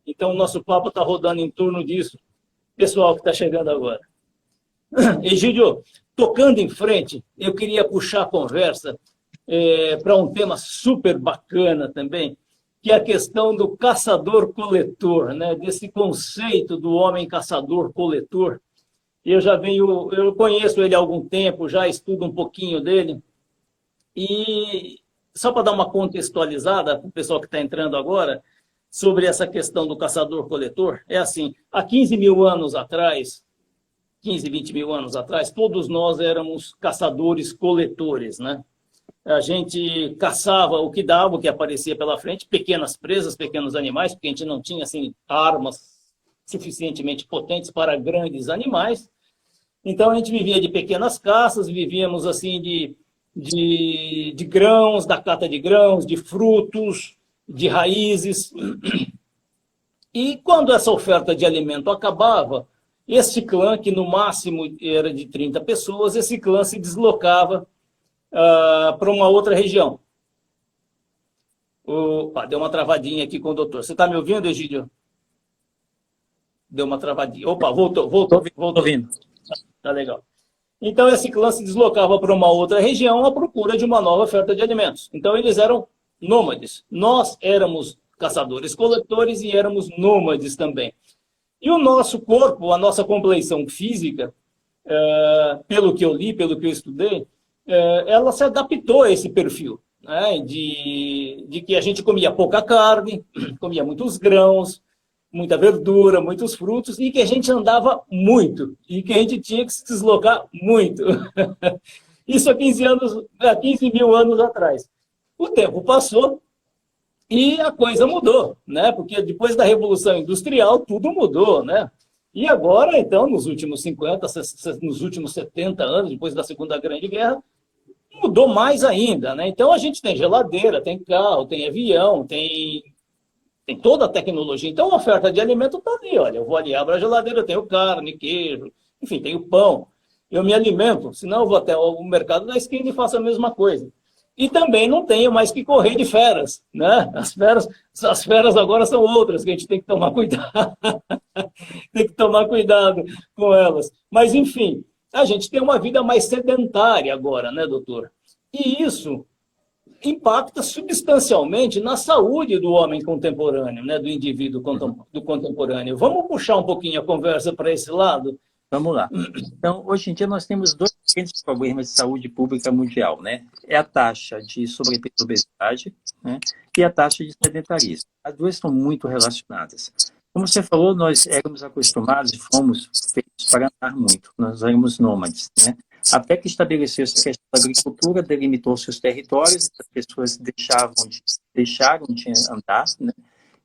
Então, o nosso papo está rodando em torno disso. Pessoal que está chegando agora. Egídio, tocando em frente, eu queria puxar a conversa para um tema super bacana também, que é a questão do caçador-coletor, né? Desse conceito do homem caçador-coletor. Eu conheço ele há algum tempo, já estudo um pouquinho dele, e só para dar uma contextualizada para o pessoal que está entrando agora, sobre essa questão do caçador-coletor, é assim, há 15 mil anos atrás, 15, 20 mil anos atrás, todos nós éramos caçadores-coletores, né? A gente caçava o que dava, o que aparecia pela frente, pequenas presas, pequenos animais, porque a gente não tinha assim, armas suficientemente potentes para grandes animais. Então, a gente vivia de pequenas caças, vivíamos assim de grãos, da cata de grãos, de frutos, de raízes. E quando essa oferta de alimento acabava, este clã, que no máximo era de 30 pessoas, esse clã se deslocava para uma outra região. Opa, deu uma travadinha aqui com o doutor. Você está me ouvindo, Egídio? Deu uma travadinha. Opa, voltou. Estou ouvindo. Tá legal. Então, esse clã se deslocava para uma outra região à procura de uma nova oferta de alimentos. Então, eles eram nômades. Nós éramos caçadores-coletores e éramos nômades também. E o nosso corpo, a nossa compleição física, pelo que eu li, pelo que eu estudei, ela se adaptou a esse perfil, né? De que a gente comia pouca carne, comia muitos grãos, muita verdura, muitos frutos, e que a gente andava muito, e que a gente tinha que se deslocar muito. Isso há 15 mil anos atrás. O tempo passou e a coisa mudou, né? Porque depois da Revolução Industrial, tudo mudou, né? E agora, então, nos últimos 50, nos últimos 70 anos, depois da Segunda Grande Guerra, mudou mais ainda, né? Então, a gente tem geladeira, tem carro, tem avião, tem toda a tecnologia. Então, a oferta de alimento está ali, olha, eu vou ali, abro a geladeira, eu tenho carne, queijo, enfim, tenho pão. Eu me alimento, senão eu vou até o mercado da esquina e faço a mesma coisa. E também não tenho mais que correr de feras, né? As feras agora são outras, que a gente tem que tomar cuidado. Tem que tomar cuidado com elas. Mas, enfim, a gente tem uma vida mais sedentária agora, né, doutor? E isso impacta substancialmente na saúde do homem contemporâneo, né, do indivíduo do contemporâneo. Vamos puxar um pouquinho a conversa para esse lado? Vamos lá. Então, hoje em dia, nós temos dois grandes problemas de saúde pública mundial, né? É a taxa de sobrepeso e obesidade, né? E a taxa de sedentarismo. As duas estão muito relacionadas. Como você falou, nós éramos acostumados e fomos feitos para andar muito. Nós éramos nômades, né? Até que estabeleceu-se a questão da agricultura, delimitou seus territórios, as pessoas deixaram de andar, né?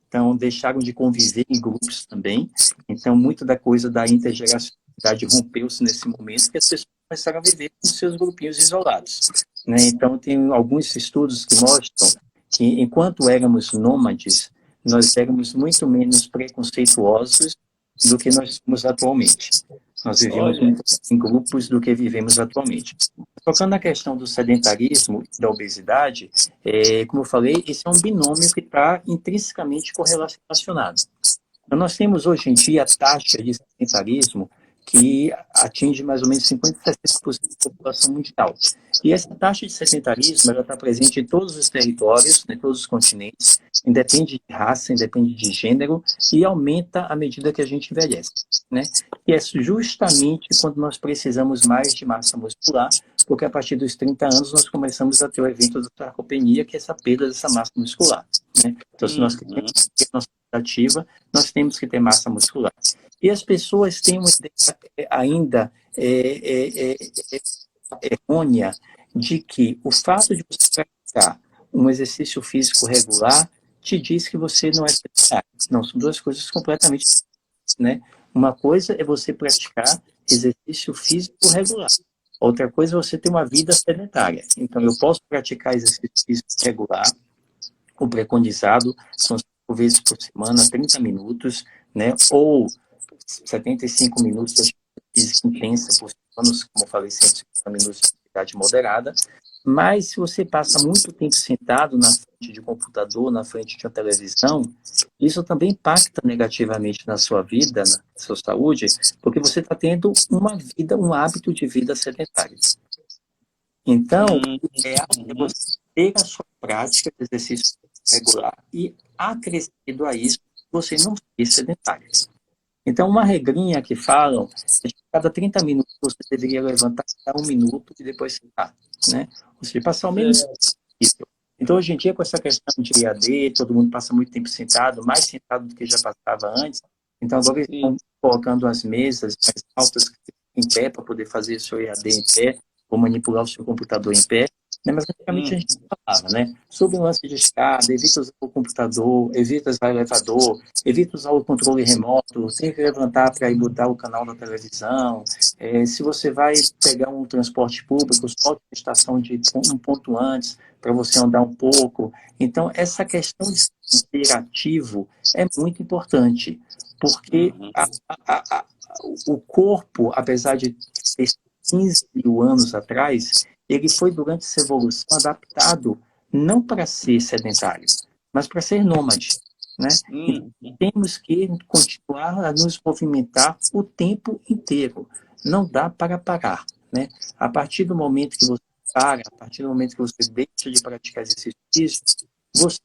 Então, deixaram de conviver em grupos também. Então, muito da coisa da intergeracionalidade rompeu-se nesse momento, que as pessoas começaram a viver com seus grupinhos isolados, né? Então, tem alguns estudos que mostram que, enquanto éramos nômades, nós éramos muito menos preconceituosos do que nós somos atualmente. Nós vivemos muito em grupos do que vivemos atualmente. Tocando na questão do sedentarismo e da obesidade, como eu falei, esse é um binômio que está intrinsecamente correlacionado. Então, nós temos hoje em dia a taxa de sedentarismo que atinge mais ou menos 50% a 60% da população mundial. E essa taxa de sedentarismo está presente em todos os territórios, em todos os continentes, independe de raça, independe de gênero, e aumenta à medida que a gente envelhece, né? E é justamente quando nós precisamos mais de massa muscular, porque a partir dos 30 anos nós começamos a ter o evento da sarcopenia, que é essa perda dessa massa muscular, né? Então, se nós queremos ter nossa vida ativa, nós temos que ter massa muscular. E as pessoas têm uma ideia ainda errônea de que o fato de você praticar um exercício físico regular te diz que você não é sedentário. Não, são duas coisas completamente diferentes, né? Uma coisa é você praticar exercício físico regular. Outra coisa é você ter uma vida sedentária. Então, eu posso praticar exercício físico regular, o preconizado são 5 vezes por semana, 30 minutos, né? Ou 75 minutos de atividade física intensa por semana, como eu falei, 150 minutos de atividade moderada. Mas se você passa muito tempo sentado na frente de um computador, na frente de uma televisão, isso também impacta negativamente na sua vida, na sua saúde, porque você está tendo uma vida, um hábito de vida sedentário. Então, o ideal é você ter a sua prática de exercício regular e, acrescido a isso, você não ser sedentário. Então, uma regrinha que falam é que cada 30 minutos você deveria levantar 1 minuto e depois sentar, né? Ou seja, passar o menos possível. Então, hoje em dia, com essa questão de IAD, todo mundo passa muito tempo sentado, mais sentado do que já passava antes. Então, agora eles estão colocando as mesas mais altas em pé para poder fazer o seu IAD em pé, ou manipular o seu computador em pé. Né? Mas antigamente a gente falava, né? Sobre o lance de escada, evita usar o computador, evita usar o elevador, evita usar o controle remoto, tem que levantar para ir mudar o canal da televisão. Se você vai pegar um transporte público, solte a estação de um ponto antes para você andar um pouco. Então, essa questão de ser ativo é muito importante, porque o corpo, apesar de ter 15 mil anos atrás, ele foi, durante essa evolução, adaptado não para ser sedentário, mas para ser nômade, né? Então, temos que continuar a nos movimentar o tempo inteiro. Não dá para parar, né? A partir do momento que você para, a partir do momento que você deixa de praticar exercício físico, você,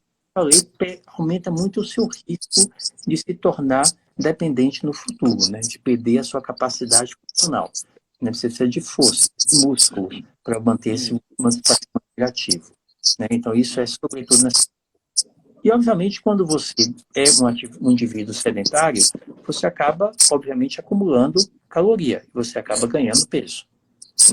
aumenta muito o seu risco de se tornar dependente no futuro, né? De perder a sua capacidade funcional. Né? Você precisa de força, de músculo, para manter esse patamar ativo. Né? Então, isso é sobretudo nessa. E, obviamente, quando você é um indivíduo sedentário, você acaba, obviamente, acumulando caloria, você acaba ganhando peso.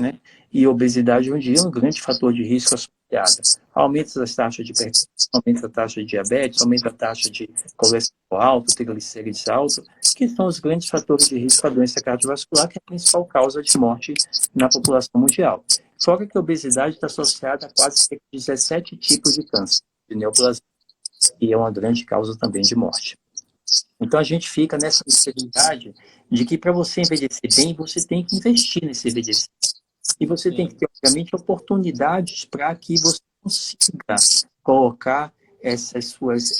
Né? E obesidade hoje em dia é um grande fator de risco associado. Aumenta as taxas de hipertensão, aumenta a taxa de diabetes, aumenta a taxa de colesterol alto, triglicérides alto, que são os grandes fatores de risco para a doença cardiovascular, que é a principal causa de morte na população mundial. Fora que a obesidade está associada a quase 17 tipos de câncer de neoplasma, e é uma grande causa também de morte. Então a gente fica nessa necessidade de que para você envelhecer bem, você tem que investir nesse envelhecimento. E você tem que ter, obviamente, oportunidades para que você consiga colocar essas suas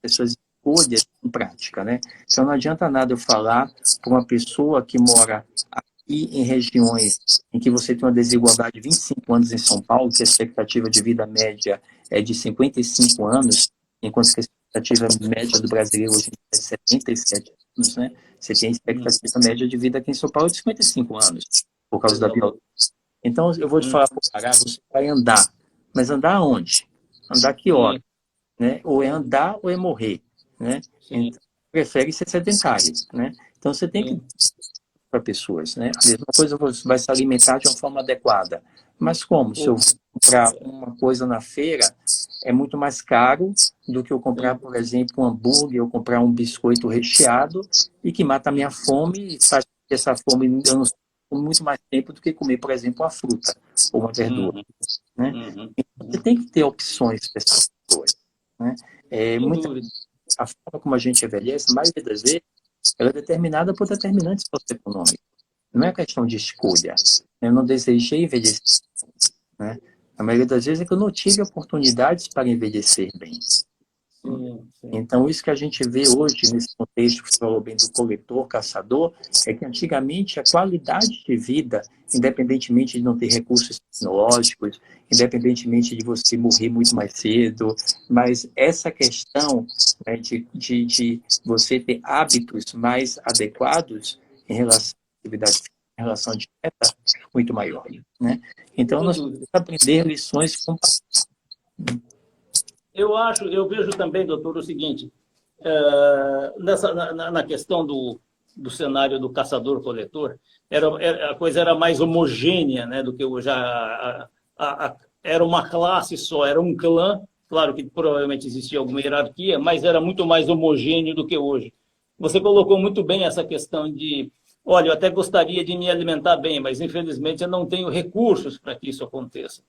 escolhas em prática, né? Então não adianta nada eu falar para uma pessoa que mora a e em regiões em que você tem uma desigualdade de 25 anos em São Paulo, que a expectativa de vida média é de 55 anos, enquanto que a expectativa média do brasileiro hoje é de 77 anos, né? Você tem a expectativa média de vida aqui em São Paulo de 55 anos, por causa da violência. Então, eu vou te falar, Pará, você vai andar, mas andar aonde? Andar que hora? Né? Ou é andar ou é morrer, né? Então, prefere ser sedentário, né? Então, você tem que para pessoas, né? A mesma coisa, você vai se alimentar de uma forma adequada. Mas como? Se eu comprar uma coisa na feira, é muito mais caro do que eu comprar, por exemplo, um hambúrguer, ou comprar um biscoito recheado e que mata a minha fome e faz que essa fome eu não por muito mais tempo do que comer, por exemplo, uma fruta ou uma verdura, né? Então, você tem que ter opções para essas pessoas, né? A forma como a gente envelhece, a maioria das vezes, ela é determinada por determinantes socioeconômicos. Não é questão de escolha. Eu não desejei envelhecer, né? A maioria das vezes é que eu não tive oportunidades para envelhecer bem. Então, isso que a gente vê hoje, nesse contexto que você falou bem do coletor, caçador, é que antigamente a qualidade de vida, independentemente de não ter recursos tecnológicos, independentemente de você morrer muito mais cedo, mas essa questão, né, de você ter hábitos mais adequados em relação à atividade física, em relação à dieta, é muito maior, né? Então, nós precisamos aprender lições com eu vejo também, doutor, o seguinte, na questão do cenário do caçador-coletor, a coisa era mais homogênea, né, do que hoje. Era uma classe só, era um clã, claro que provavelmente existia alguma hierarquia, mas era muito mais homogêneo do que hoje. Você colocou muito bem essa questão de, olha, eu até gostaria de me alimentar bem, mas infelizmente eu não tenho recursos para que isso aconteça.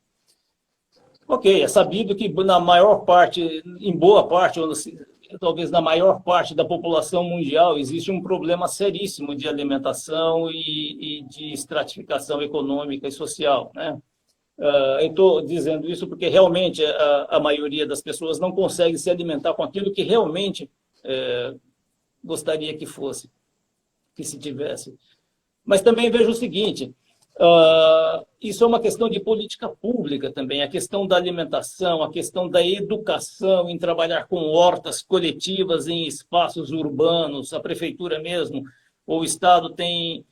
Ok, é sabido que na maior parte, em boa parte, ou talvez na maior parte da população mundial, existe um problema seríssimo de alimentação e de estratificação econômica e social, né? Eu estou dizendo isso porque realmente a maioria das pessoas não consegue se alimentar com aquilo que realmente gostaria que fosse, que se tivesse. Mas também vejo o seguinte, isso é uma questão de política pública também, a questão da alimentação, a questão da educação, em trabalhar com hortas coletivas em espaços urbanos, a prefeitura mesmo, ou o Estado tem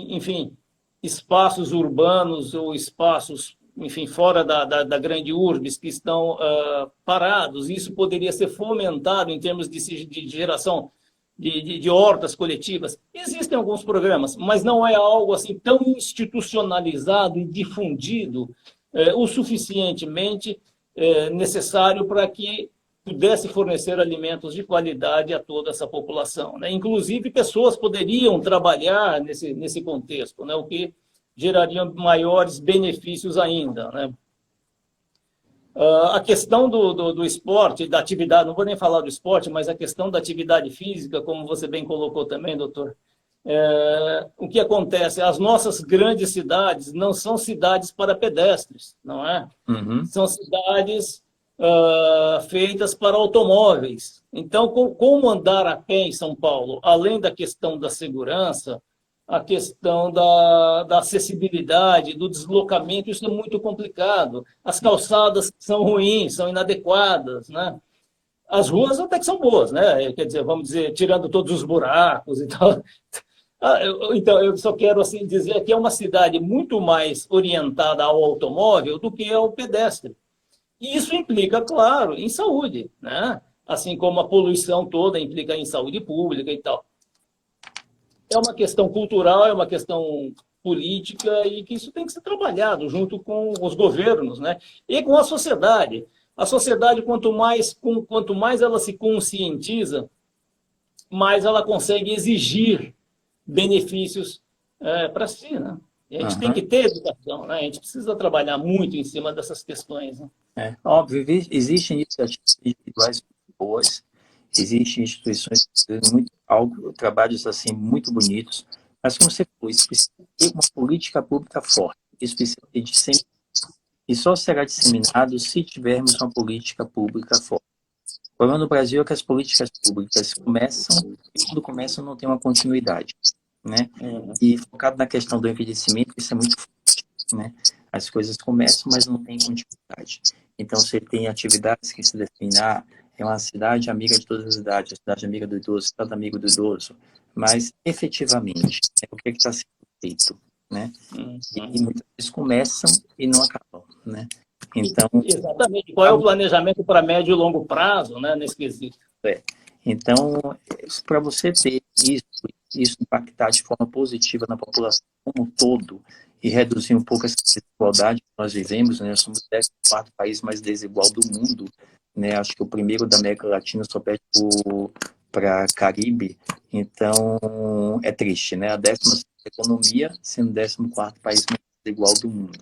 enfim, espaços urbanos ou espaços, enfim, fora da grande urbes que estão parados. Isso poderia ser fomentado em termos de geração de hortas coletivas. Existem alguns programas, mas não é algo assim tão institucionalizado e difundido o suficientemente necessário para que pudesse fornecer alimentos de qualidade a toda essa população, né? Inclusive, pessoas poderiam trabalhar nesse contexto, né? O que geraria maiores benefícios ainda, né? A questão do esporte, da atividade, não vou nem falar do esporte, mas a questão da atividade física, como você bem colocou também, doutor, o que acontece? As nossas grandes cidades não são cidades para pedestres, não é? São cidades feitas para automóveis. Então, como andar a pé em São Paulo, além da questão da segurança, a questão da acessibilidade, do deslocamento, isso é muito complicado. As calçadas são ruins, são inadequadas, né? As ruas até que são boas, né? Quer dizer, vamos dizer, tirando todos os buracos e tal. Então, eu só quero assim dizer que é uma cidade muito mais orientada ao automóvel do que ao pedestre. E isso implica, claro, em saúde, né? Assim como a poluição toda implica em saúde pública e tal. É uma questão cultural, é uma questão política e que isso tem que ser trabalhado junto com os governos, né? E com a sociedade. A sociedade, quanto mais ela se conscientiza, mais ela consegue exigir benefícios para si, né? E a gente tem que ter educação, né? A gente precisa trabalhar muito em cima dessas questões, né? Óbvio, existem iniciativas individuais boas, existem instituições que fazem trabalhos assim muito bonitos, mas como você falou, isso precisa ter uma política pública forte, isso precisa ter disseminado, e só será disseminado se tivermos uma política pública forte. O problema no Brasil é que as políticas públicas começam, e quando começam não tem uma continuidade. né? Uhum. E focado na questão do envelhecimento, isso é muito forte, né? As coisas começam, mas não tem continuidade. Então, você tem atividades que se definem, é uma cidade amiga de todas as idades, a cidade amiga do idoso, cidade amigo do idoso, mas efetivamente, o que está sendo feito, né? E Uhum. muitas vezes começam e não acabam, né? Então, Exatamente. Qual é o planejamento para médio e longo prazo, né, nesse quesito? é. Então, para você ter isso impactar de forma positiva na população como um todo e reduzir um pouco essa desigualdade que nós vivemos, né? Nós somos o 14º país mais desigual do mundo, né? Acho que o primeiro da América Latina só perde para Caribe. Então, é triste, né? A 16ª economia sendo o 14º país mais desigual do mundo.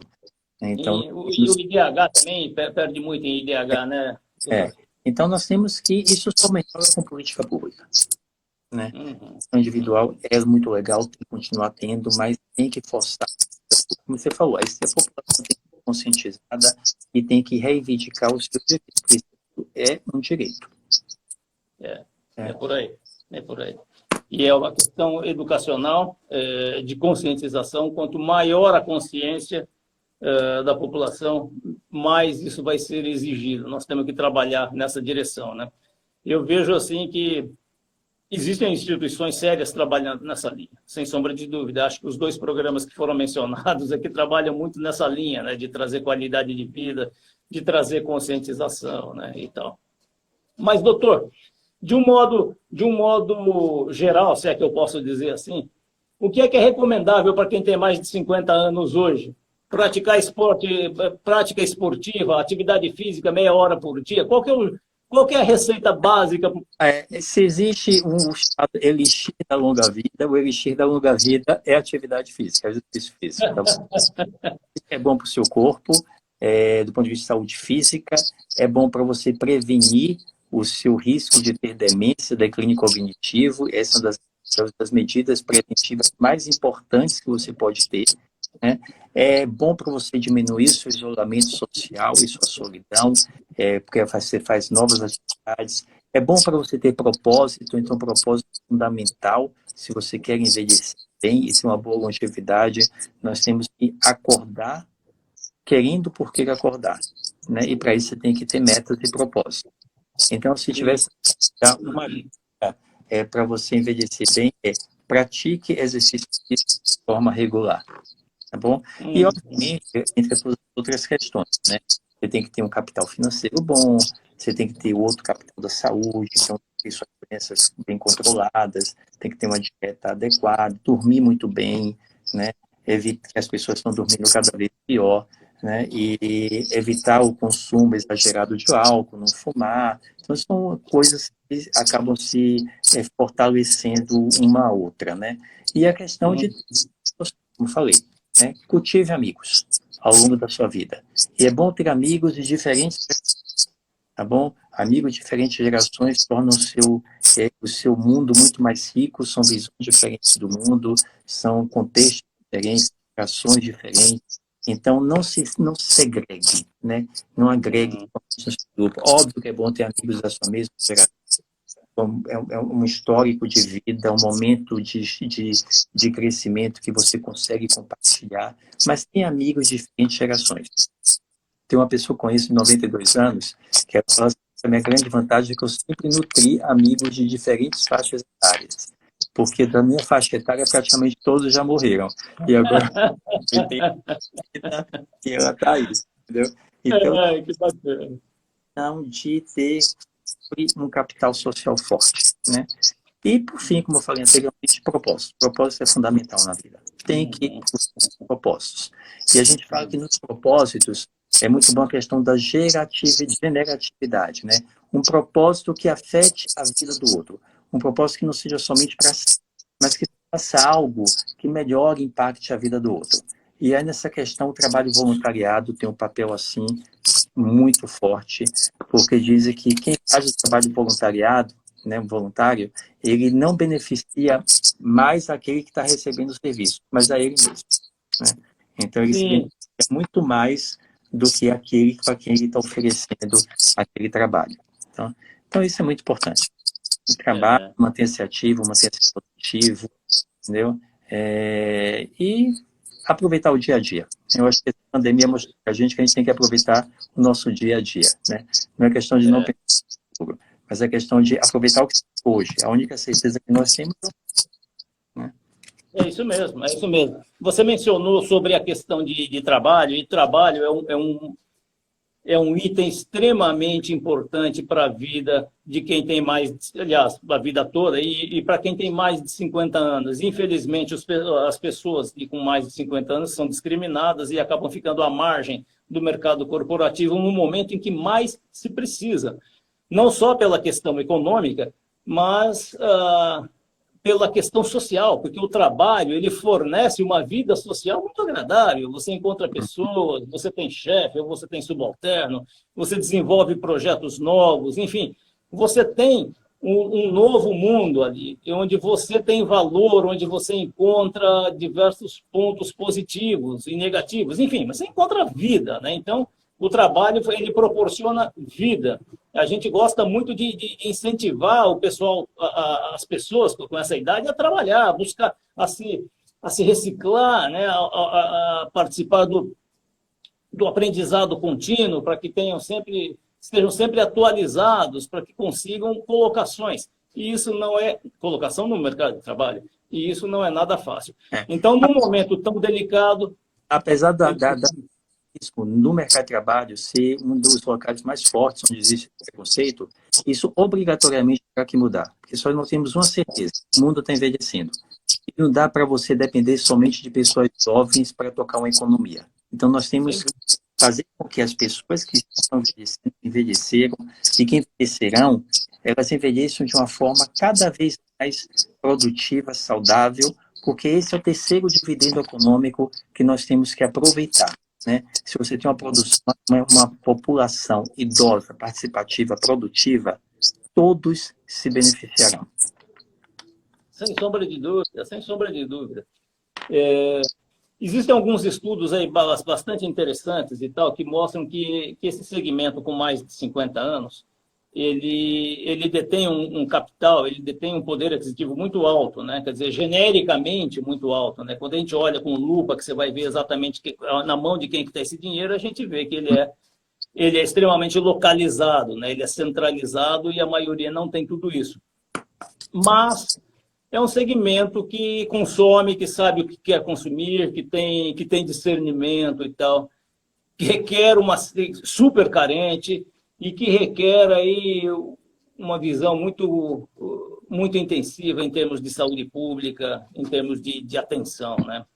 Então, E o IDH também perde muito em IDH, né, é, doutor? então nós temos que isso só melhora com política pública, né? Uhum. A individual é muito legal, tem que continuar tendo, mas tem que forçar. Como você falou, aí se a população tem que ser conscientizada e tem que reivindicar os seus direitos, porque isso é um direito. É, é É, por aí, é por aí. E é uma questão educacional, de conscientização. Quanto maior a consciência da população, mais isso vai ser exigido. Nós temos que trabalhar nessa direção, né? Eu vejo assim que existem instituições sérias trabalhando nessa linha, sem sombra de dúvida. Acho que os dois programas que foram mencionados aqui trabalham muito nessa linha, né, de trazer qualidade de vida, de trazer conscientização, né, e tal. Mas, doutor, de um modo geral, se é que eu posso dizer assim, o que é recomendável para quem tem mais de 50 anos hoje? Praticar esporte, prática esportiva, atividade física, meia hora por dia? Qual que é a receita básica? se existe um chamado elixir da longa vida, o elixir da longa vida é atividade física, é exercício físico. Tá? É bom para o seu corpo, do ponto de vista de saúde física, é bom para você prevenir o seu risco de ter demência, declínio cognitivo. Essa é uma das medidas preventivas mais importantes que você pode ter, né? É bom para você diminuir o seu isolamento social e sua solidão, porque você faz novas atividades. É bom para você ter propósito, então propósito é fundamental. Se você quer envelhecer bem e ter uma boa longevidade, nós temos que acordar querendo por que acordar, né? E para isso você tem que ter metas e propósito. Então, se tivesse uma dica para você envelhecer bem, pratique exercício físico de forma regular, tá bom? E, obviamente, entre as outras questões, né? Você tem que ter um capital financeiro bom, você tem que ter outro capital da saúde, então, ter suas doenças bem controladas, tem que ter uma dieta adequada, dormir muito bem, né? Evitar que as pessoas estão dormindo cada vez pior, né? E evitar o consumo exagerado de álcool, não fumar. Então, são coisas que acabam se fortalecendo uma a outra, né? E a questão de, como falei, né? Cultive amigos ao longo da sua vida. E é bom ter amigos de diferentes, tá bom? Amigos de diferentes gerações tornam o seu mundo muito mais rico, são visões diferentes do mundo, são contextos diferentes, gerações diferentes. Então, não se segregue, né? Não agregue no seu grupo. Óbvio que é bom ter amigos da sua mesma geração. É um histórico de vida, um momento de crescimento que você consegue compartilhar, mas tem amigos de diferentes gerações. Tem uma pessoa que eu conheço de 92 anos, que ela fala assim, a minha grande vantagem é que eu sempre nutri amigos de diferentes faixas etárias, porque da minha faixa etária praticamente todos já morreram, e agora eu tenho vida e ela está aí, entendeu? Então, Que bacana. não de ter um capital social forte, né? E, por fim, como eu falei anteriormente, propósito. Propósito é fundamental na vida. Tem que ter propósitos. E a gente fala que nos propósitos é muito bom a questão da generatividade, né? Um propósito que afete a vida do outro. Um propósito que não seja somente para si, mas que faça algo que melhore e impacte a vida do outro. E aí, nessa questão, o trabalho voluntariado tem um papel, assim, muito forte, porque dizem que quem faz o trabalho de voluntariado, né, voluntário, ele não beneficia mais aquele que está recebendo o serviço, mas a ele mesmo, né? Então, ele se Sim, beneficia muito mais do que aquele para quem ele está oferecendo aquele trabalho. Então, isso é muito importante. O trabalho, manter-se ativo, manter-se positivo, entendeu? E aproveitar o dia a dia. Eu acho que a pandemia mostrou para a gente que a gente tem que aproveitar o nosso dia a dia, né? Não é questão de não pensar no futuro, mas é questão de aproveitar o que tem hoje. A única certeza que nós temos, né? É isso mesmo, é isso mesmo. Você mencionou sobre a questão de trabalho, e trabalho é um item extremamente importante para a vida de quem tem mais, aliás, a vida toda, e para quem tem mais de 50 anos. Infelizmente, as pessoas com mais de 50 anos são discriminadas e acabam ficando à margem do mercado corporativo no momento em que mais se precisa. Não só pela questão econômica, mas pela questão social, porque o trabalho ele fornece uma vida social muito agradável. Você encontra pessoas, você tem chefe, ou você tem subalterno, você desenvolve projetos novos, enfim, você tem um novo mundo ali, onde você tem valor, onde você encontra diversos pontos positivos e negativos, enfim, você encontra vida, né? Então, o trabalho ele proporciona vida. A gente gosta muito de incentivar o pessoal, as pessoas com essa idade a trabalhar, a buscar a se reciclar, né? a participar do aprendizado contínuo, para que estejam sempre atualizados, para que consigam colocações. E isso não é colocação no mercado de trabalho, e isso não é nada fácil. Então, num momento tão delicado... Apesar risco no mercado de trabalho ser um dos locais mais fortes onde existe preconceito, isso obrigatoriamente terá que mudar, porque só nós temos uma certeza: o mundo está envelhecendo. E não dá para você depender somente de pessoas jovens para tocar uma economia. Então nós temos que fazer com que as pessoas que estão envelheceram e que envelhecerão, elas envelheçam de uma forma cada vez mais produtiva, saudável, porque esse é o terceiro dividendo econômico que nós temos que aproveitar. Né? Se você tem uma população idosa, participativa, produtiva, todos se beneficiarão. Sem sombra de dúvida, sem sombra de dúvida. Existem alguns estudos aí bastante interessantes e tal, que mostram que esse segmento com mais de 50 anos, ele detém um capital, ele detém um poder aquisitivo muito alto, né? Quer dizer, genericamente muito alto, né? Quando a gente olha com lupa, que você vai ver exatamente na mão de quem está esse dinheiro, a gente vê que ele é extremamente localizado, né? Ele é centralizado e a maioria não tem tudo isso. Mas é um segmento que consome, que sabe o que quer consumir, que tem discernimento e tal, que requer uma super carente e que requer aí uma visão muito, muito intensiva em termos de saúde pública, em termos de atenção, né?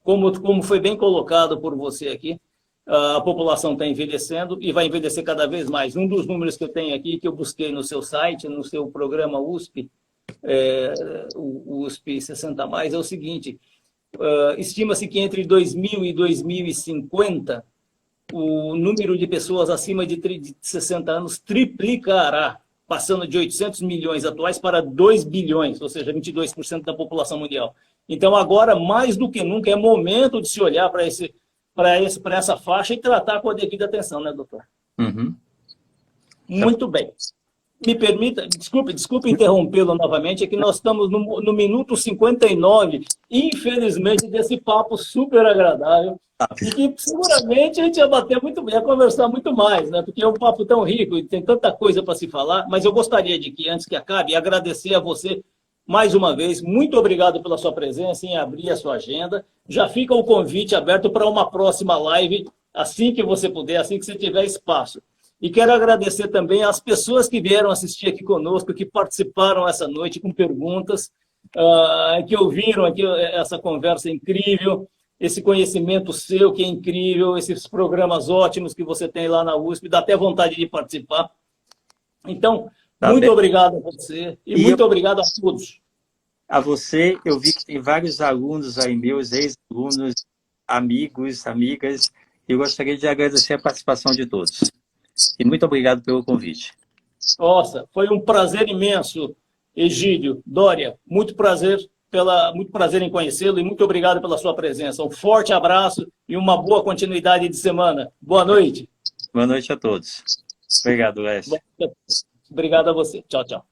Como foi bem colocado por você aqui, a população está envelhecendo e vai envelhecer cada vez mais. Um dos números que eu tenho aqui, que eu busquei no seu site, no seu programa USP, o USP 60+, é o seguinte: estima-se que entre 2000 e 2050, o número de pessoas acima de 60 anos triplicará, passando de 800 milhões atuais para 2 bilhões, ou seja, 22% da população mundial. Então, agora, mais do que nunca, é momento de se olhar para essa faixa e tratar com a devida atenção, né, doutor? Uhum. Muito bem. Me permita, desculpe interrompê-lo novamente, é que nós estamos no minuto 59, infelizmente, desse papo super agradável, e que seguramente a gente ia bater muito, ia conversar muito mais, né? Porque é um papo tão rico e tem tanta coisa para se falar, mas eu gostaria de que, antes que acabe, agradecer a você mais uma vez. Muito obrigado pela sua presença em abrir a sua agenda. Já fica o convite aberto para uma próxima live, assim que você puder, assim que você tiver espaço. E quero agradecer também às pessoas que vieram assistir aqui conosco, que participaram essa noite com perguntas, que ouviram aqui essa conversa incrível, esse conhecimento seu que é incrível, esses programas ótimos que você tem lá na USP, dá até vontade de participar. Então, muito obrigado a você e muito obrigado a todos. A você, eu vi que tem vários alunos aí meus, ex-alunos, amigos, amigas. Eu gostaria de agradecer a participação de todos. E muito obrigado pelo convite. Nossa, foi um prazer imenso, Egídio, Dória. Muito prazer em conhecê-lo e muito obrigado pela sua presença. Um forte abraço e uma boa continuidade de semana. Boa noite. Boa noite a todos. Obrigado, Lécio. Obrigado a você. Tchau, tchau.